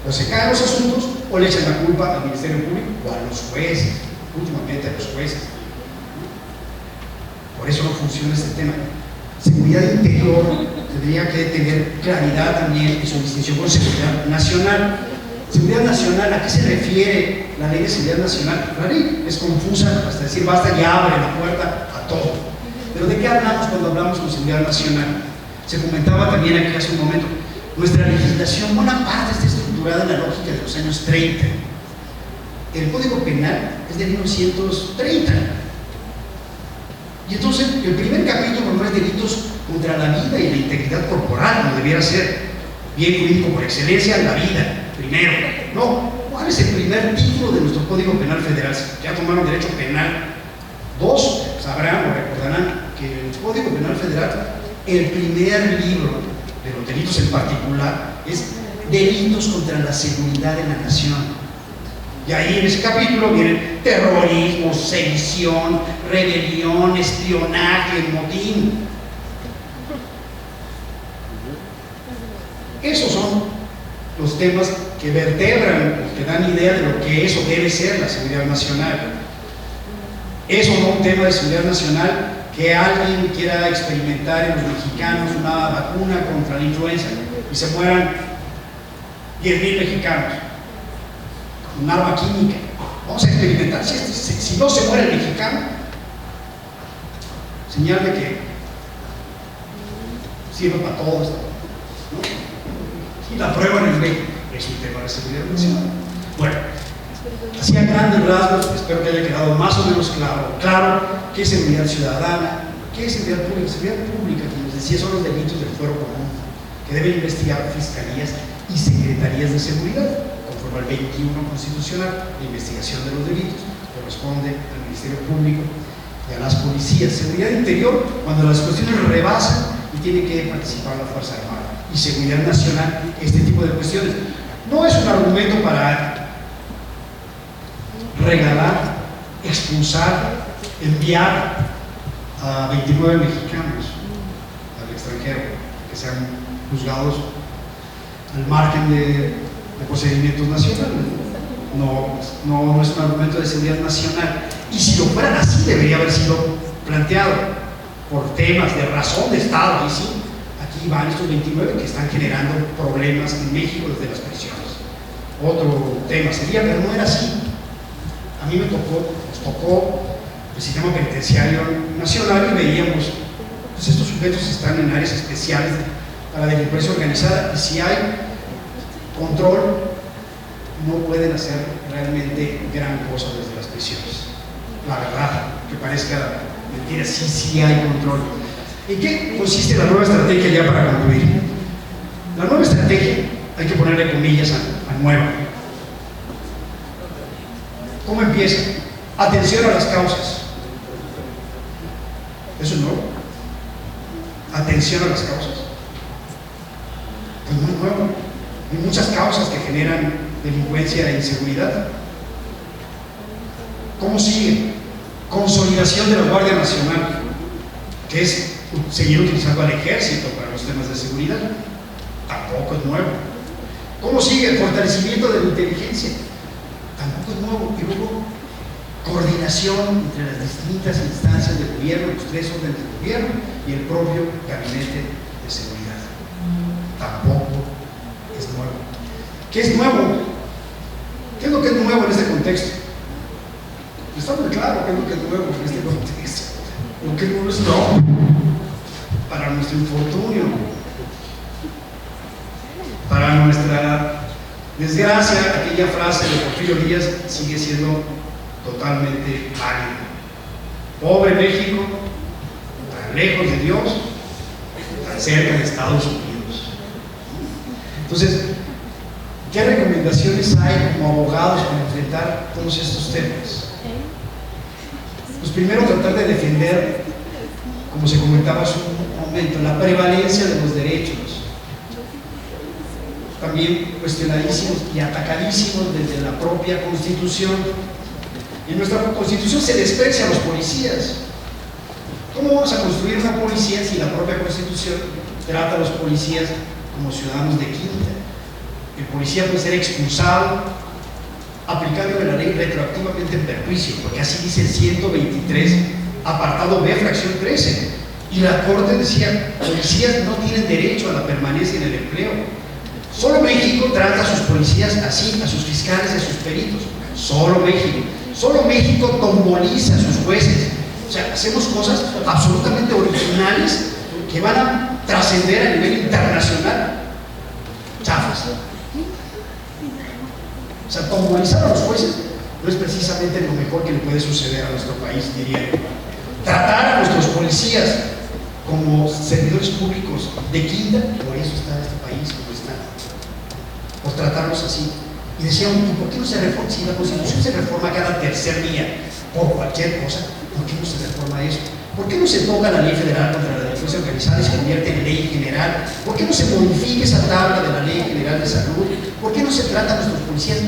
O se caen los asuntos, o le echan la culpa al Ministerio Público o a los jueces, últimamente a los jueces. Por eso no funciona este tema. Seguridad interior tendría que tener claridad también en su distinción con seguridad nacional. Seguridad nacional, ¿a qué se refiere la ley de seguridad nacional? La ley es confusa, hasta decir basta ya abre la puerta a todo. Pero ¿de qué hablamos cuando hablamos con seguridad nacional? Se comentaba también aquí hace un momento, nuestra legislación, buena parte está estructurada en la lógica de los años 30. El Código Penal es de 1930. Y entonces, el primer capítulo no es delitos contra la vida y la integridad corporal, como debiera ser bien jurídico por excelencia, la vida, primero. No, ¿cuál es el primer título de nuestro Código Penal Federal? Ya tomaron derecho penal. Dos, sabrán o recordarán que el Código Penal Federal, el primer libro de los delitos en particular, es delitos contra la seguridad de la nación. Y ahí en ese capítulo vienen terrorismo, sedición, rebelión, espionaje, motín. Esos son los temas que vertebran, que dan idea de lo que eso debe ser la seguridad nacional. Eso no es un tema de seguridad nacional que alguien quiera experimentar en los mexicanos una vacuna contra la influenza y se mueran 10,000 mexicanos. Un arma química. Vamos a experimentar. Si no se muere el mexicano, señal de que sirve para todos, ¿no? Y la prueba en el México es un tema de seguridad nacional. Bueno, así a grandes rasgos, espero que haya quedado más o menos claro qué es seguridad ciudadana, qué es seguridad pública. Seguridad pública, como les decía, son los delitos del fuero común que deben investigar fiscalías y secretarías de seguridad. Conforme al 21 constitucional, la investigación de los delitos corresponde al Ministerio Público y a las policías. Seguridad interior, cuando las cuestiones rebasan y tiene que participar la Fuerza Armada. Y seguridad nacional, este tipo de cuestiones. No es un argumento para regalar, expulsar, enviar a 29 mexicanos al extranjero que sean juzgados al margen de procedimientos nacionales. No es un argumento de seguridad nacional. Y si lo fueran así, debería haber sido planteado por temas de razón de Estado. Y sí, aquí van estos 29 que están generando problemas en México desde las prisiones. Otro tema sería, pero no era así. A mí nos tocó el sistema penitenciario nacional y veíamos, pues estos sujetos están en áreas especiales para la delincuencia organizada y si hay control, no pueden hacer realmente gran cosa desde las prisiones. La verdad, que parezca mentira, sí hay control. ¿En qué consiste la nueva estrategia ya para concluir? La nueva estrategia, hay que ponerle comillas a nueva. ¿Cómo empieza? Atención a las causas. Eso es nuevo. Atención a las causas. Es muy nuevo. Hay muchas causas que generan delincuencia e inseguridad. ¿Cómo sigue? Consolidación de la Guardia Nacional, que es seguir utilizando al ejército para los temas de seguridad. Tampoco es nuevo. ¿Cómo sigue? El fortalecimiento de la inteligencia. Tampoco es nuevo. Y luego, coordinación entre las distintas instancias del gobierno, los tres órdenes del gobierno y el propio gabinete de seguridad. Tampoco es nuevo. ¿Qué es nuevo? ¿Qué es lo que es nuevo en este contexto? Está muy claro qué es lo que es nuevo en este contexto. Lo que es nuevo es no, para nuestro infortunio, para nuestra desgracia. Aquella frase de Porfirio Díaz sigue siendo totalmente válida. Pobre México, tan lejos de Dios, tan cerca de Estados Unidos. Entonces, ¿qué recomendaciones hay como abogados para enfrentar todos estos temas? Pues primero, tratar de defender, como se comentaba hace un momento, la prevalencia de los derechos, también cuestionadísimos y atacadísimos desde la propia Constitución. En nuestra Constitución se desprecia a los policías. ¿Cómo vamos a construir una policía si la propia Constitución trata a los policías como ciudadanos de quinta? El policía puede ser expulsado aplicándole la ley retroactivamente en perjuicio, porque así dice el 123, apartado B, fracción 13. Y la Corte decía, policías no tienen derecho a la permanencia en el empleo. Solo México trata a sus policías así, a sus fiscales y a sus peritos. Solo México. Solo México tomboliza a sus jueces. O sea, hacemos cosas absolutamente originales que van a trascender a nivel internacional. Chafas. O sea, tombolizar a los jueces no es precisamente lo mejor que le puede suceder a nuestro país, diría yo. Tratar a nuestros policías como servidores públicos de quinta, por eso está este país como está, por tratarlos así. Y decían, ¿por qué no se reforma? Si la Constitución se reforma cada tercer día por cualquier cosa, ¿por qué no se reforma eso? ¿Por qué no se toca la ley federal contra la delincuencia organizada y se convierte en ley general? ¿Por qué no se modifica esa tabla de la ley general de salud? ¿Por qué no se trata a nuestros policías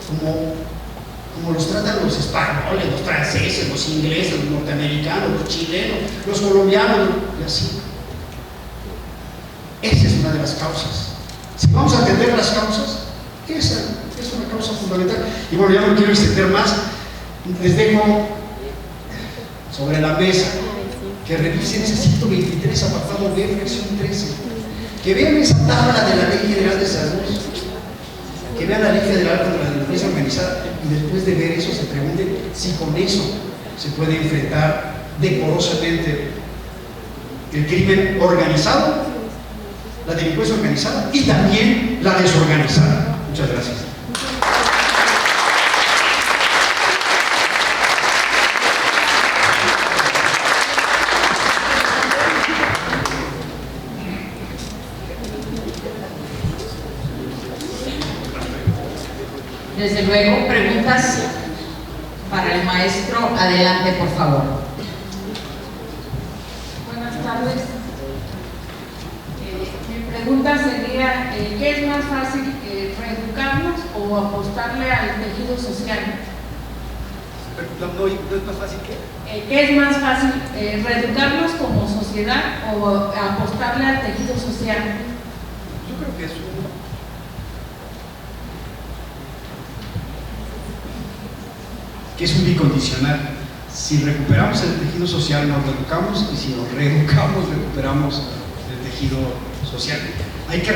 como los tratan los españoles, los franceses, los ingleses, los norteamericanos, los chilenos, los colombianos y así? Esa es una de las causas. Si vamos a atender las causas, esa es una causa fundamental. Y bueno, ya no quiero extender más, les dejo sobre la mesa que revisen ese 123 apartado B, fracción 13, que vean esa tabla de la Ley General de Salud, que vean la Ley Federal contra la Delincuencia Organizada y después de ver eso se pregunten si con eso se puede enfrentar decorosamente el crimen organizado, la delincuencia organizada y también la desorganizada. Muchas gracias. Desde luego, preguntas para el maestro. Adelante, por favor. Buenas tardes. Mi pregunta sería, ¿qué es más fácil, reeducarnos o apostarle al tejido social? ¿No es más fácil qué? ¿Qué es más fácil, reeducarnos como sociedad o apostarle al tejido social? Yo creo que es un bicondicional. Si recuperamos el tejido social, nos reeducamos, y si nos reeducamos, recuperamos el tejido social. Hay que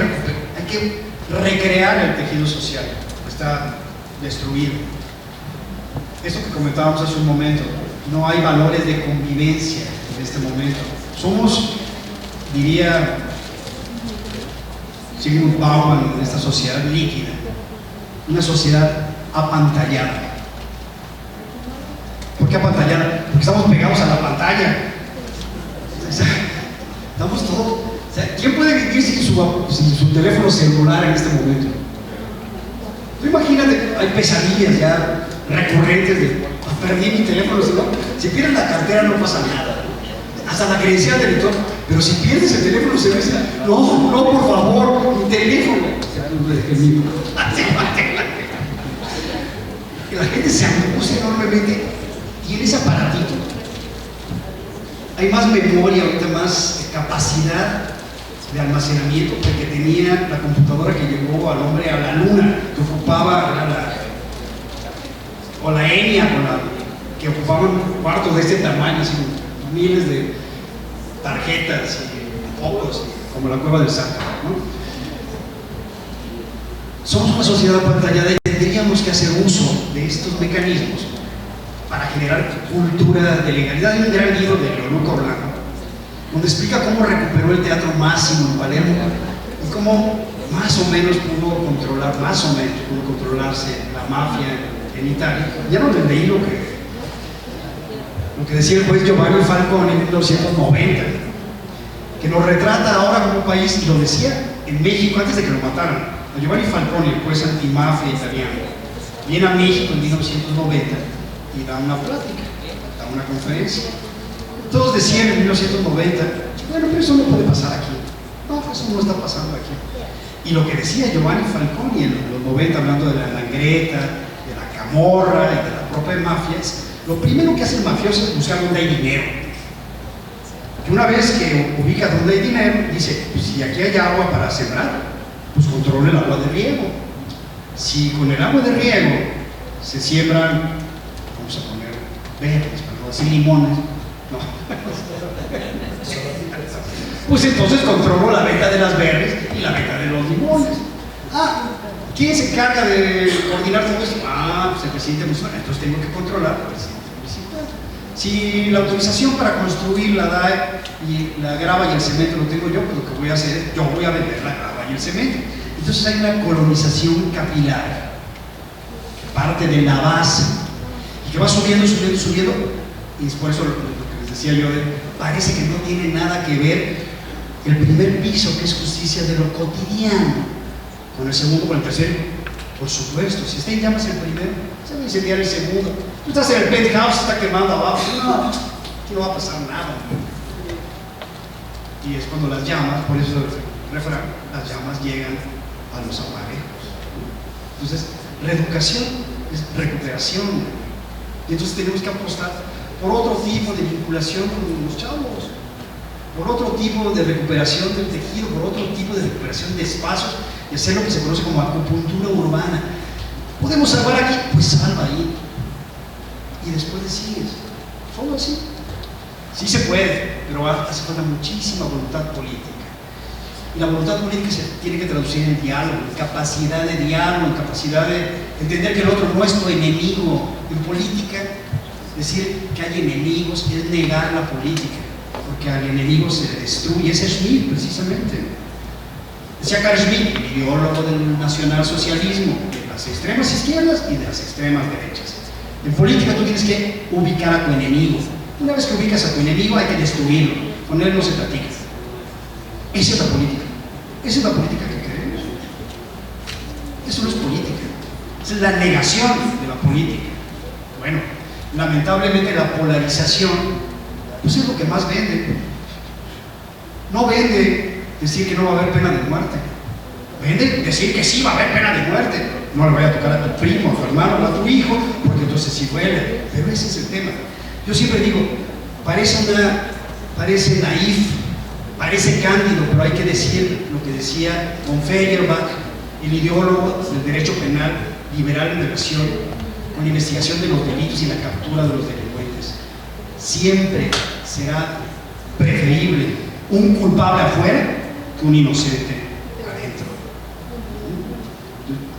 recrear el tejido social, está destruido. Esto que comentábamos hace un momento, no hay valores de convivencia en este momento. Somos, diría Sigmund Bauman, en esta sociedad líquida, una sociedad apantallada. ¿Por qué apantallada? Porque estamos pegados a la pantalla. Estamos todos. O sea, ¿quién puede vivir sin su teléfono celular en este momento? Tú imagínate, hay pesadillas ya recurrentes de perdí mi teléfono celular. Si pierdes la cartera no pasa nada, hasta la credencial del lector. Pero si pierdes el teléfono celular, no, por favor, mi teléfono. Y la gente se angustia enormemente. Y en ese aparatito hay más memoria, ahorita más capacidad de almacenamiento, porque tenía la computadora que llevó al hombre a la luna, que ocupaba o la ENIAC, que ocupaban cuartos de este tamaño, así, miles de tarjetas y focos, como la cueva del Santa, ¿no? Somos una sociedad apantallada y tendríamos que hacer uso de estos mecanismos para generar cultura de legalidad. Hay un gran libro de Leonardo Orlando donde explica cómo recuperó el Teatro Máximo en Palermo y cómo más o menos pudo controlarse la mafia en Italia. Ya no les leí lo que decía el juez Giovanni Falcone en 1990, que nos retrata ahora como país, y lo decía en México antes de que lo mataran. Giovanni Falcone, el juez antimafia italiano, viene a México en 1990 y da una plática, da una conferencia. Todos decían en 1990, bueno, pero eso no puede pasar aquí. No, eso no está pasando aquí. Y lo que decía Giovanni Falcone en los 90, hablando de la Langreta, de la Camorra y de la propia mafia, es lo primero que hace el mafioso es buscar dónde hay dinero. Que una vez que ubica dónde hay dinero, dice, pues si aquí hay agua para sembrar, pues controle el agua de riego. Si con el agua de riego se siembran, vamos a poner verdes, para no decir limones, no. Pues entonces controlo la venta de las verdes y la venta de los limones. ¿Quién se encarga de coordinar todo esto? Pues el presidente municipal. Entonces tengo que controlar al presidente municipal. Si la autorización para construir la DAE y la grava y el cemento lo tengo yo, pues lo que voy a hacer es, yo voy a vender la grava y el cemento. Entonces hay una colonización capilar que parte de la base y que va subiendo, y es por eso lo que les decía yo, parece que no tiene nada que ver el primer piso, que es justicia de lo cotidiano, con el segundo, con el tercero. Por supuesto, si está en llamas el primero, se va a incendiar el segundo. Tú estás en el penthouse, está quemando abajo, aquí no va a pasar nada. Y es cuando las llamas, por eso el refrán, las llamas llegan a los aparejos. Entonces, reeducación es recuperación. Y entonces tenemos que apostar por otro tipo de vinculación con los chavos, por otro tipo de recuperación del tejido, por otro tipo de recuperación de espacios, y hacer lo que se conoce como acupuntura urbana. ¿Podemos salvar aquí? Pues salva ahí. Y después sigues. Solo así. Sí se puede, pero hace falta muchísima voluntad política. Y la voluntad política se tiene que traducir en diálogo, en capacidad de diálogo, en capacidad de entender que el otro no es tu enemigo. En política, decir que hay enemigos es negar la política, porque al enemigo se le destruye. Ese es Schmitt, precisamente. Decía Carl Schmitt, el ideólogo del nacionalsocialismo, de las extremas izquierdas y de las extremas derechas. En política tú tienes que ubicar a tu enemigo. Una vez que ubicas a tu enemigo hay que destruirlo, ponerlos en platica. Esa es la política. Esa es la política que queremos. Eso no es política. Esa es la negación de la política. Bueno, lamentablemente la polarización, pues es lo que más vende. No vende decir que no va a haber pena de muerte. Vende decir que sí va a haber pena de muerte. No le vaya a tocar a tu primo, a tu hermano, a tu hijo, porque entonces sí duele. Pero ese es el tema. Yo siempre digo, parece naif, parece cándido, pero hay que decir lo que decía von Feuerbach, el ideólogo del derecho penal liberal en relación con la investigación de los delitos y la captura de los delincuentes. Siempre será preferible un culpable afuera que un inocente adentro.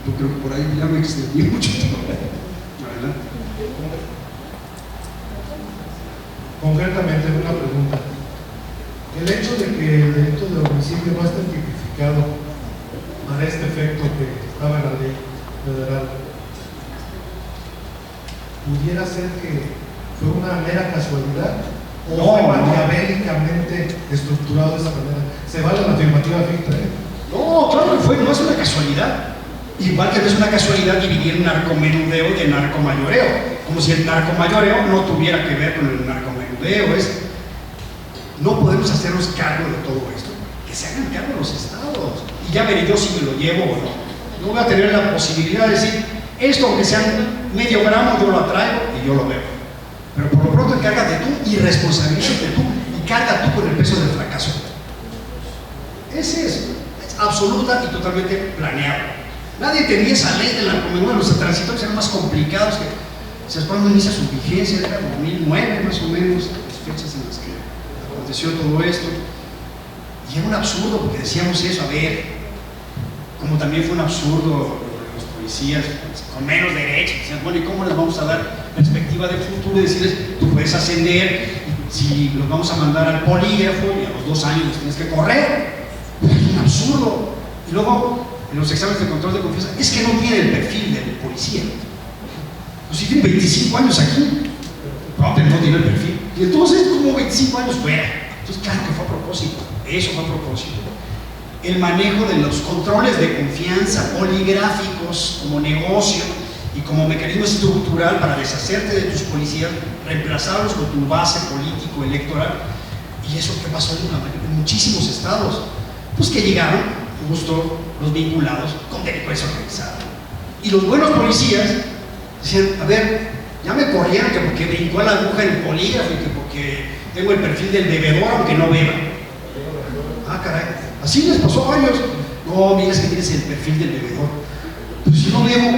Yo creo que por ahí ya me extendí mucho. ¿Verdad? Concretamente, una pregunta. El hecho de que el delito de homicidio no esté tipificado para este efecto que estaba en la ley federal, ¿pudiera ser que fue una mera casualidad? ¿O fue maquiavélicamente estructurado de esa manera? Se vale la afirmativa ficta, ¿eh? No, claro que no es una casualidad. Igual que no es una casualidad dividir el narcomenudeo de narcomayoreo, como si el narcomayoreo no tuviera que ver con el narcomenudeo. No podemos hacernos cargo de todo esto, que se hagan cargo los estados, y ya veré yo si me lo llevo o no. No voy a tener la posibilidad de decir, esto aunque sea medio gramo, yo lo atraigo y yo lo veo. Pero por lo pronto encárgate tú y responsabilízate tú, y y carga tú con el peso del fracaso. Ese es absoluta y totalmente planeado. Nadie tenía esa ley de la comunidad, los transitorios eran más complicados, que se cuando inicia su vigencia, era 2009 más o menos, las fechas en las que aconteció todo esto. Y era un absurdo, porque decíamos eso, a ver, como también fue un absurdo los policías con menos derechos, decían, bueno, ¿y cómo les vamos a dar perspectiva de futuro y decirles, tú puedes ascender, si los vamos a mandar al polígrafo y a los 2 años los tienes que correr? Es un absurdo. Y luego, en los exámenes de control de confianza, es que no tiene el perfil del policía. Pues si tiene 25 años aquí, no, pero no tiene el perfil. Y entonces, como 25 años fuera. Entonces, claro que fue a propósito. Eso fue a propósito. El manejo de los controles de confianza poligráficos como negocio y como mecanismo estructural para deshacerte de tus policías, reemplazarlos con tu base político electoral. Y eso que pasó en muchísimos estados, pues que llegaron justo los vinculados con delincuencia organizada. Y los buenos policías decían, a ver, ya me corrieron que porque brincó a la aguja en el polígrafo y que porque tengo el perfil del bebedor aunque no beba. Ah, caray, así les pasó a varios. No, mira, es que tienes el perfil del bebedor. Pues si no bebo,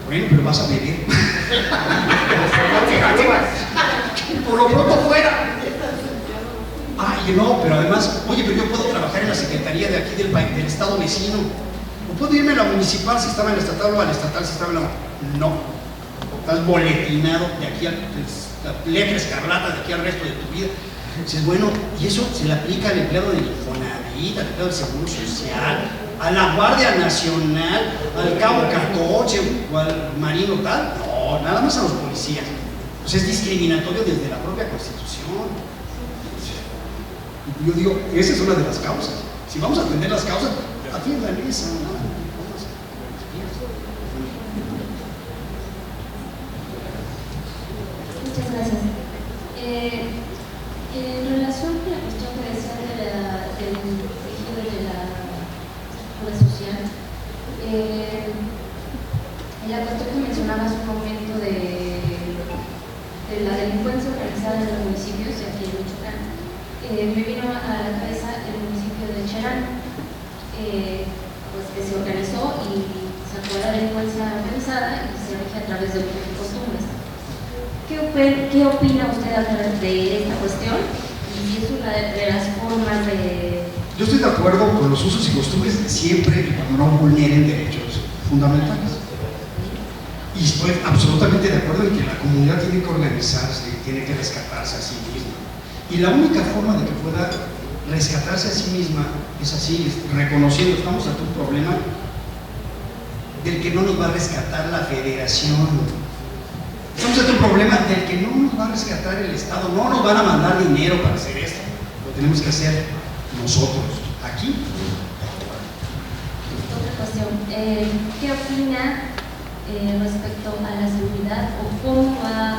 bueno, pero vas a beber. Por lo pronto fuera. Ay, no, pero además, oye, pero yo puedo trabajar en la secretaría de aquí del estado vecino. O puedo irme a la municipal si estaba en la estatal o a la estatal si estaba en la... No. Estás boletinado de aquí a la letra escarlata de aquí al resto de tu vida. Dices, bueno, y eso se le aplica al empleado del Infonavit, al empleado del Seguro Social, a la Guardia Nacional, al Cabo Catoche o al Marino tal. No, nada más a los policías. Pues es discriminatorio desde la propia Constitución. Yo digo, esa es una de las causas. Si vamos a atender las causas, atiendan esa. Muchas gracias. En relación con la cuestión que decía del tejido de la seguridad social, en la cuestión que mencionaba hace un momento de la delincuencia organizada en los municipios de aquí en Michoacán, me vino a la cabeza el municipio de Cherán, pues que se organizó y sacó la delincuencia organizada y se rige a través de usos y costumbres. ¿Qué opina usted de esta cuestión? Y si es una de las formas de... Yo estoy de acuerdo con los usos y costumbres siempre y cuando no vulneren derechos fundamentales. Y estoy absolutamente de acuerdo en que la comunidad tiene que organizarse, tiene que rescatarse a sí misma. Y la única forma de que pueda rescatarse a sí misma es así, reconociendo, estamos ante un problema del que no nos va a rescatar la federación. Estamos ante un problema del que no nos va a rescatar el Estado, no nos van a mandar dinero para hacer esto, lo tenemos que hacer nosotros, aquí. Otra cuestión, ¿qué opina respecto a la seguridad o cómo va a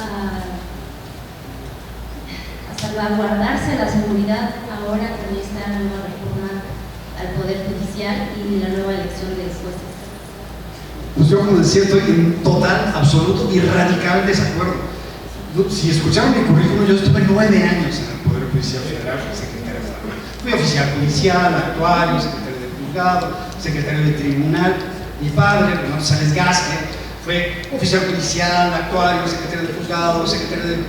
salvaguardarse la seguridad ahora con esta nueva reforma al Poder Judicial y la nueva elección de jueces? Pues yo, como decía, estoy en total, absoluto y radical desacuerdo. Si escucharon mi currículum, yo estuve 9 años en el Poder Judicial Federal, secretario federal. Fui oficial judicial, actuario, secretario del juzgado, secretario del tribunal. Mi padre, Fernando Sáenz Gasque, fue oficial judicial, actuario, secretario del juzgado, secretario del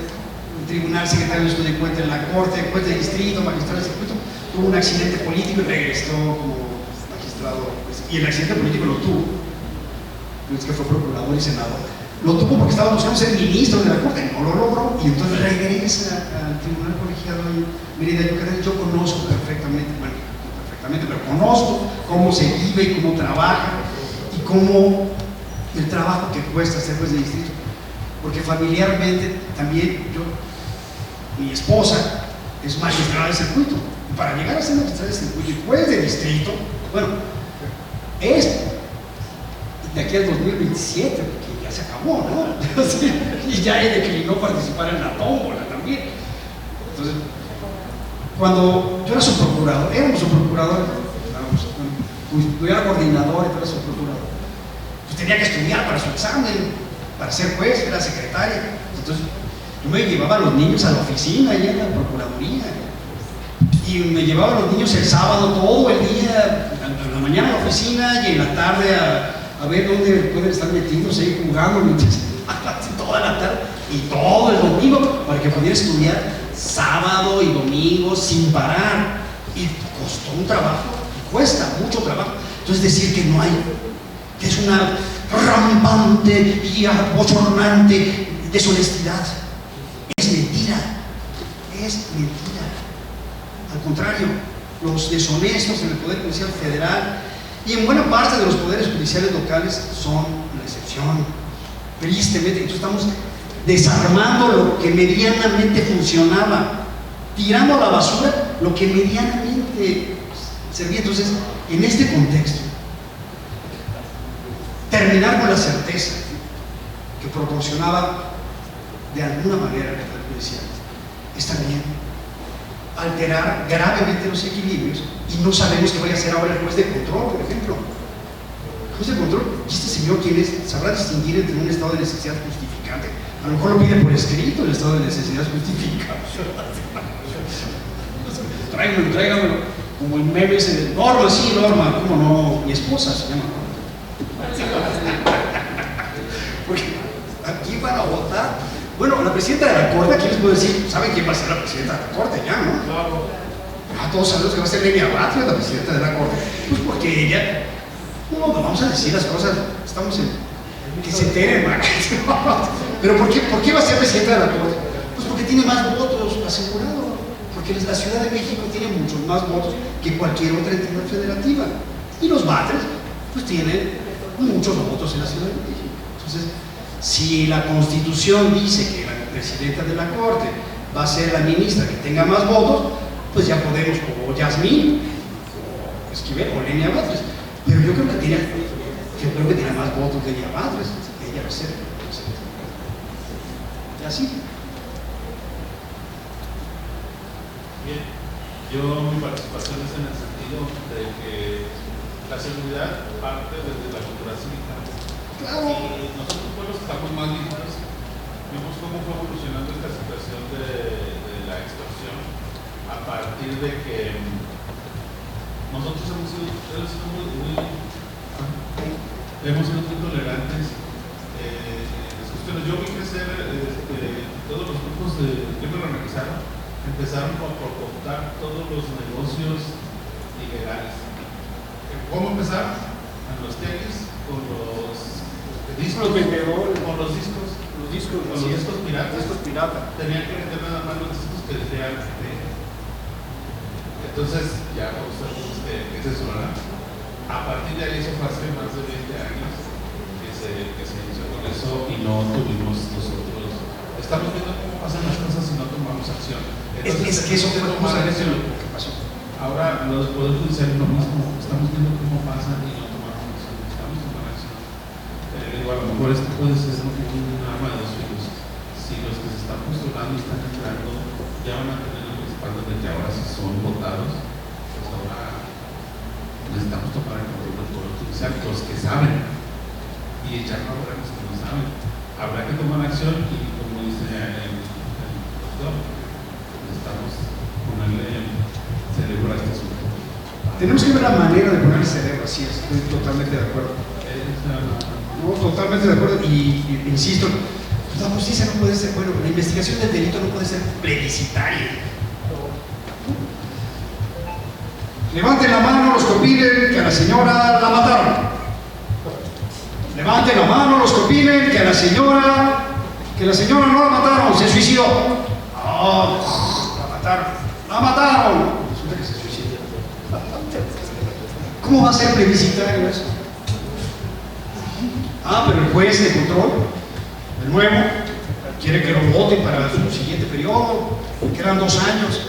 tribunal, secretario de estudio de cuenta en la corte, juez de distrito, magistrado de circuito. Tuvo un accidente político y regresó como magistrado. Y el accidente político lo tuvo. Es que fue procurador y senador, lo tuvo porque estaba buscando ser ministro de la corte, no lo logró, y entonces regresa al tribunal colegiado en Mérida, Yucatán. Yo conozco perfectamente, bueno, no perfectamente, pero conozco cómo se vive y cómo trabaja, y cómo el trabajo que cuesta ser juez de distrito, porque familiarmente también mi esposa es magistrada de circuito, y para llegar a ser magistrada de circuito y juez de distrito, bueno, es de aquí al 2027, porque ya se acabó, ¿no? Y ya declinó participar en la tómbola también. Entonces, cuando yo era su procurador, éramos su procurador, yo era coordinador y tú eras su procurador, pues tenía que estudiar para su examen, para ser juez, era secretaria. Entonces, Yo me llevaba a los niños a la oficina, allá en la Procuraduría, y me llevaba a los niños el sábado todo el día, en la mañana a la oficina y en la tarde a ver dónde pueden estar metidos ahí jugando, toda la tarde y todo el domingo para que pudiera estudiar sábado y domingo sin parar. Y costó un trabajo, y cuesta mucho trabajo. Entonces decir que no hay, que es una rampante y abochornante deshonestidad, es mentira, es mentira. Al contrario, los deshonestos en el Poder Judicial Federal y en buena parte de los poderes judiciales locales son la excepción. Tristemente, entonces estamos desarmando lo que medianamente funcionaba, tirando a la basura lo que medianamente servía. Entonces, en este contexto, terminar con la certeza que proporcionaba de alguna manera el Poder Judicial es también alterar gravemente los equilibrios, y no sabemos qué vaya a hacer ahora el juez de control, por ejemplo. El juez de control, ¿y este señor quién es? ¿Sabrá distinguir entre un estado de necesidad justificante? A lo mejor lo pide por escrito, el estado de necesidad justificante. Tráigamelo, como el meme ese de Norma, sí, Norma, ¿cómo no? Mi esposa se llama Norma. Porque aquí van a votar. Bueno, la presidenta de la Corte, aquí les puedo decir, ¿saben quién va a ser la presidenta de la Corte ya, no? Claro. Todos sabemos que va a ser Lenia Batres, la presidenta de la Corte. Pues porque ella, no vamos a decir las cosas, estamos en que se enteren, man. Pero ¿por qué va a ser presidenta de la Corte? Pues porque tiene más votos asegurado, porque la Ciudad de México tiene muchos más votos que cualquier otra entidad federativa. Y los Batres, pues tienen muchos votos en la Ciudad de México. Entonces, si la Constitución dice que la presidenta de la Corte va a ser la ministra que tenga más votos, pues ya podemos, o Yasmín, o Esquivel, o Lenia Batres. Pero yo creo que tiene más votos de Lenia Batres, que ella va a ser. Y así. Bien, mi participación es en el sentido de que la seguridad parte desde la cultura cívica. Claro. Y nosotros, pueblos que estamos más listos, vimos cómo fue evolucionando esta situación de la extorsión a partir de que nosotros hemos sido muy tolerantes en las cuestiones. Yo vi crecer todos los grupos de crimen organizado empezaron por cooptar todos los negocios ilegales. ¿Cómo empezar? En los tenis, con los discos, con los discos piratas. Tenían que meter nada más los discos que decían. Entonces, ya observamos que es eso, ¿verdad? A partir de ahí, eso fue hace más de 20 años que se inició con eso y no tuvimos nosotros. Estamos viendo cómo pasan las cosas y no tomamos acción. Entonces, es que eso fue justamente lo que pasó. Ahora, los poderes judiciales lo mismo. Estamos viendo cómo pasa y no tomamos acción. Estamos tomando acción. A lo mejor esto puede ser un arma de dos filos. Si los que se están postulando están entrando, ya van a tener el respaldo de que ahora sí son votados, pues ahora necesitamos tomar el control del poder judicial, los que saben, y echar a los que no saben. Habrá que tomar acción y, como dice el doctor, necesitamos ponerle cerebro a este asunto. Tenemos que ver la manera de poner el cerebro, así es, estoy totalmente de acuerdo. No, totalmente de acuerdo, y insisto, la justicia no puede ser, bueno, la investigación del delito no puede ser plebiscitaria. Levanten la mano los que opinen que a la señora la mataron. Levanten la mano los que opinen que a la señora no la mataron, se suicidó. No, la mataron. Resulta que se suicidó. ¿Cómo va a ser plebiscitario eso? Pero el juez de control, de nuevo, quiere que lo voten para su siguiente periodo, quedan 2 años,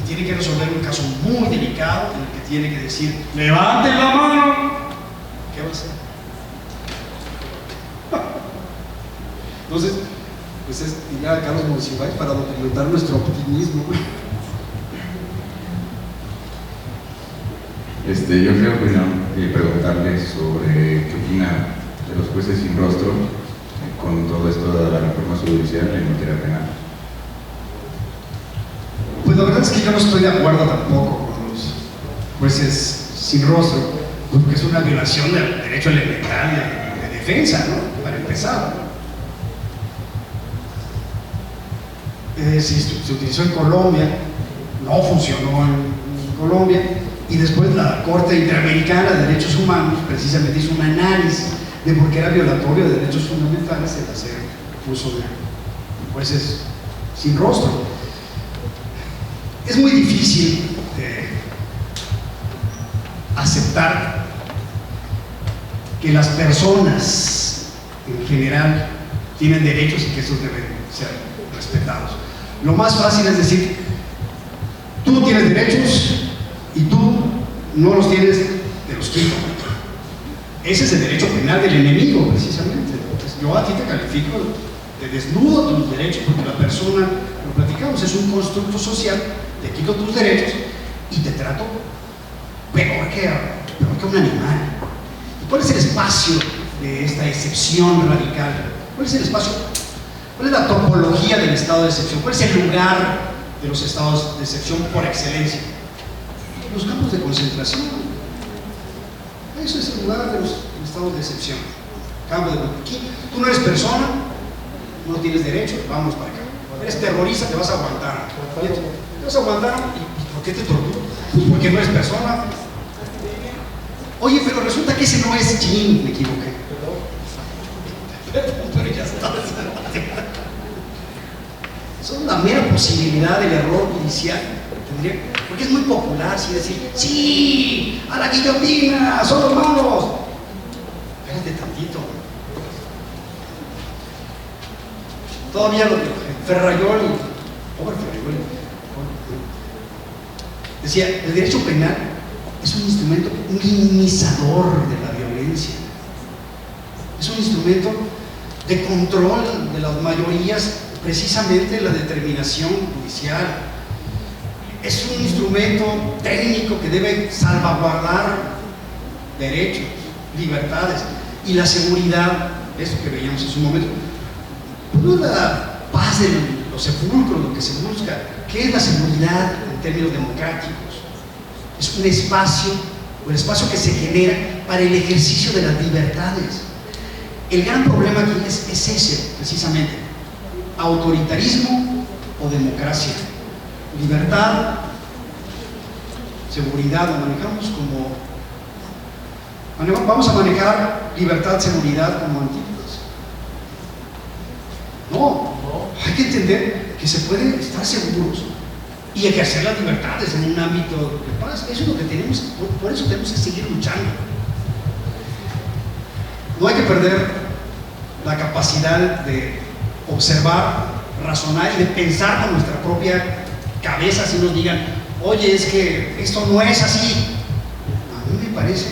y tiene que resolver un caso muy delicado en el que tiene que decir, levanten la mano. ¿Qué va a hacer? Entonces, pues es ya a Carlos Monsiváis para documentar nuestro optimismo. Yo quiero preguntarle sobre qué opina de los jueces sin rostro con todo esto de la reforma judicial en materia penal. Pues la verdad es que yo no estoy de acuerdo tampoco con los jueces sin rostro, porque es una violación del derecho elemental de defensa, ¿no? Para empezar. Se utilizó en Colombia, no funcionó en Colombia, y después la Corte Interamericana de Derechos Humanos precisamente hizo un análisis de por qué era violatorio de derechos fundamentales el hacer uso de jueces sin rostro. Es muy difícil aceptar que las personas en general tienen derechos y que esos deben ser respetados. Lo más fácil es decir, tú tienes derechos y tú no los tienes, te los quito. Ese es el derecho penal del enemigo, precisamente. Entonces, yo a ti te califico, te desnudo tus derechos, porque la persona, lo platicamos, es un constructo social, te quito tus derechos y te trato peor que un animal. ¿Y cuál es el espacio de esta excepción radical? ¿Cuál es el espacio? ¿Cuál es la topología del estado de excepción? ¿Cuál es el lugar de los estados de excepción por excelencia? Los campos de concentración. Eso es el lugar de los estados de excepción. Campo de aquí, tú no eres persona, no tienes derecho, vamos para acá. Eres terrorista, te vas a aguantar. Te vas a aguantar, ¿y por qué te torturas? Pues porque no eres persona. Oye, pero resulta que ese no es Jim, me equivoqué. Pero ya está. Son la mera posibilidad del error judicial. Porque es muy popular si decir, sí, a la guillotina, son los malos. Espérate tantito. Todavía lo digo, Ferrayoli, pobre Ferrayoli, decía, el derecho penal es un instrumento minimizador de la violencia. Es un instrumento de control de las mayorías, precisamente la determinación judicial. Es un instrumento técnico que debe salvaguardar derechos, libertades y la seguridad, eso que veíamos en su momento. No es la paz de los sepulcros lo que se busca. ¿Qué es la seguridad en términos democráticos? Es un espacio, o el espacio que se genera para el ejercicio de las libertades. El gran problema aquí es ese, precisamente: autoritarismo o democracia. Libertad, seguridad, lo manejamos como... Vamos a manejar libertad, seguridad como antípodas. No, hay que entender que se puede estar seguros y ejercer las libertades en un ámbito de paz. Eso es lo que tenemos, por eso tenemos que seguir luchando. No hay que perder la capacidad de observar, razonar y de pensar con nuestra propia cabeza. Si nos digan, oye, es que esto no es así, a mí me parece,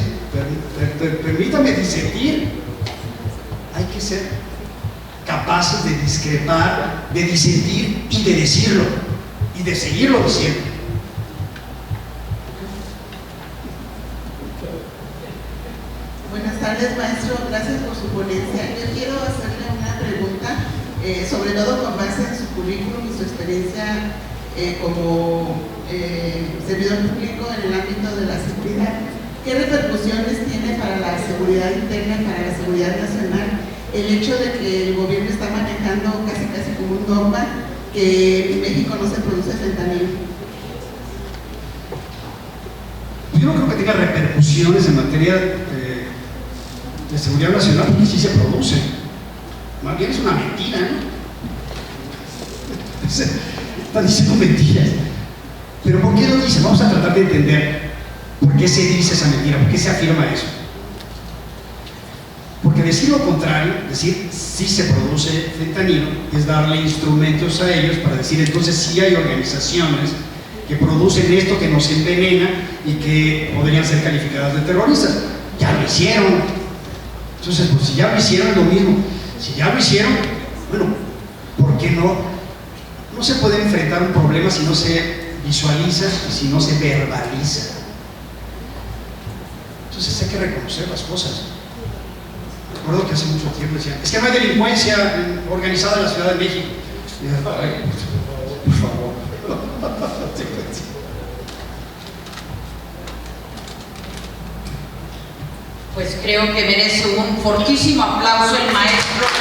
permítame disentir. Hay que ser capaces de discrepar, de disentir y de decirlo, y de seguirlo diciendo. Buenas tardes, maestro, gracias por su ponencia. Yo quiero hacerle una pregunta, sobre todo con base en su currículum y su experiencia como servidor público en el ámbito de la seguridad. ¿Qué repercusiones tiene para la seguridad interna y para la seguridad nacional el hecho de que el gobierno está manejando casi como un dogma que en México no se produce fentanilo? Yo no creo que tenga repercusiones en materia de seguridad nacional, porque sí se produce. Más bien es una mentira, ¿no? Están diciendo mentiras. Pero ¿por qué lo dice? Vamos a tratar de entender por qué se dice esa mentira, por qué se afirma eso. Porque decir lo contrario, decir sí se produce fentanilo, es darle instrumentos a ellos para decir entonces sí hay organizaciones que producen esto que nos envenena y que podrían ser calificadas de terroristas. Ya lo hicieron. Entonces, pues si ya lo hicieron es lo mismo. Si ya lo hicieron, bueno, ¿por qué no? No se puede enfrentar un problema si no se visualiza y si no se verbaliza. Entonces hay que reconocer las cosas. Recuerdo que hace mucho tiempo decían, es que no hay delincuencia organizada en la Ciudad de México. Y, ay, por favor. Pues creo que merece un fortísimo aplauso el maestro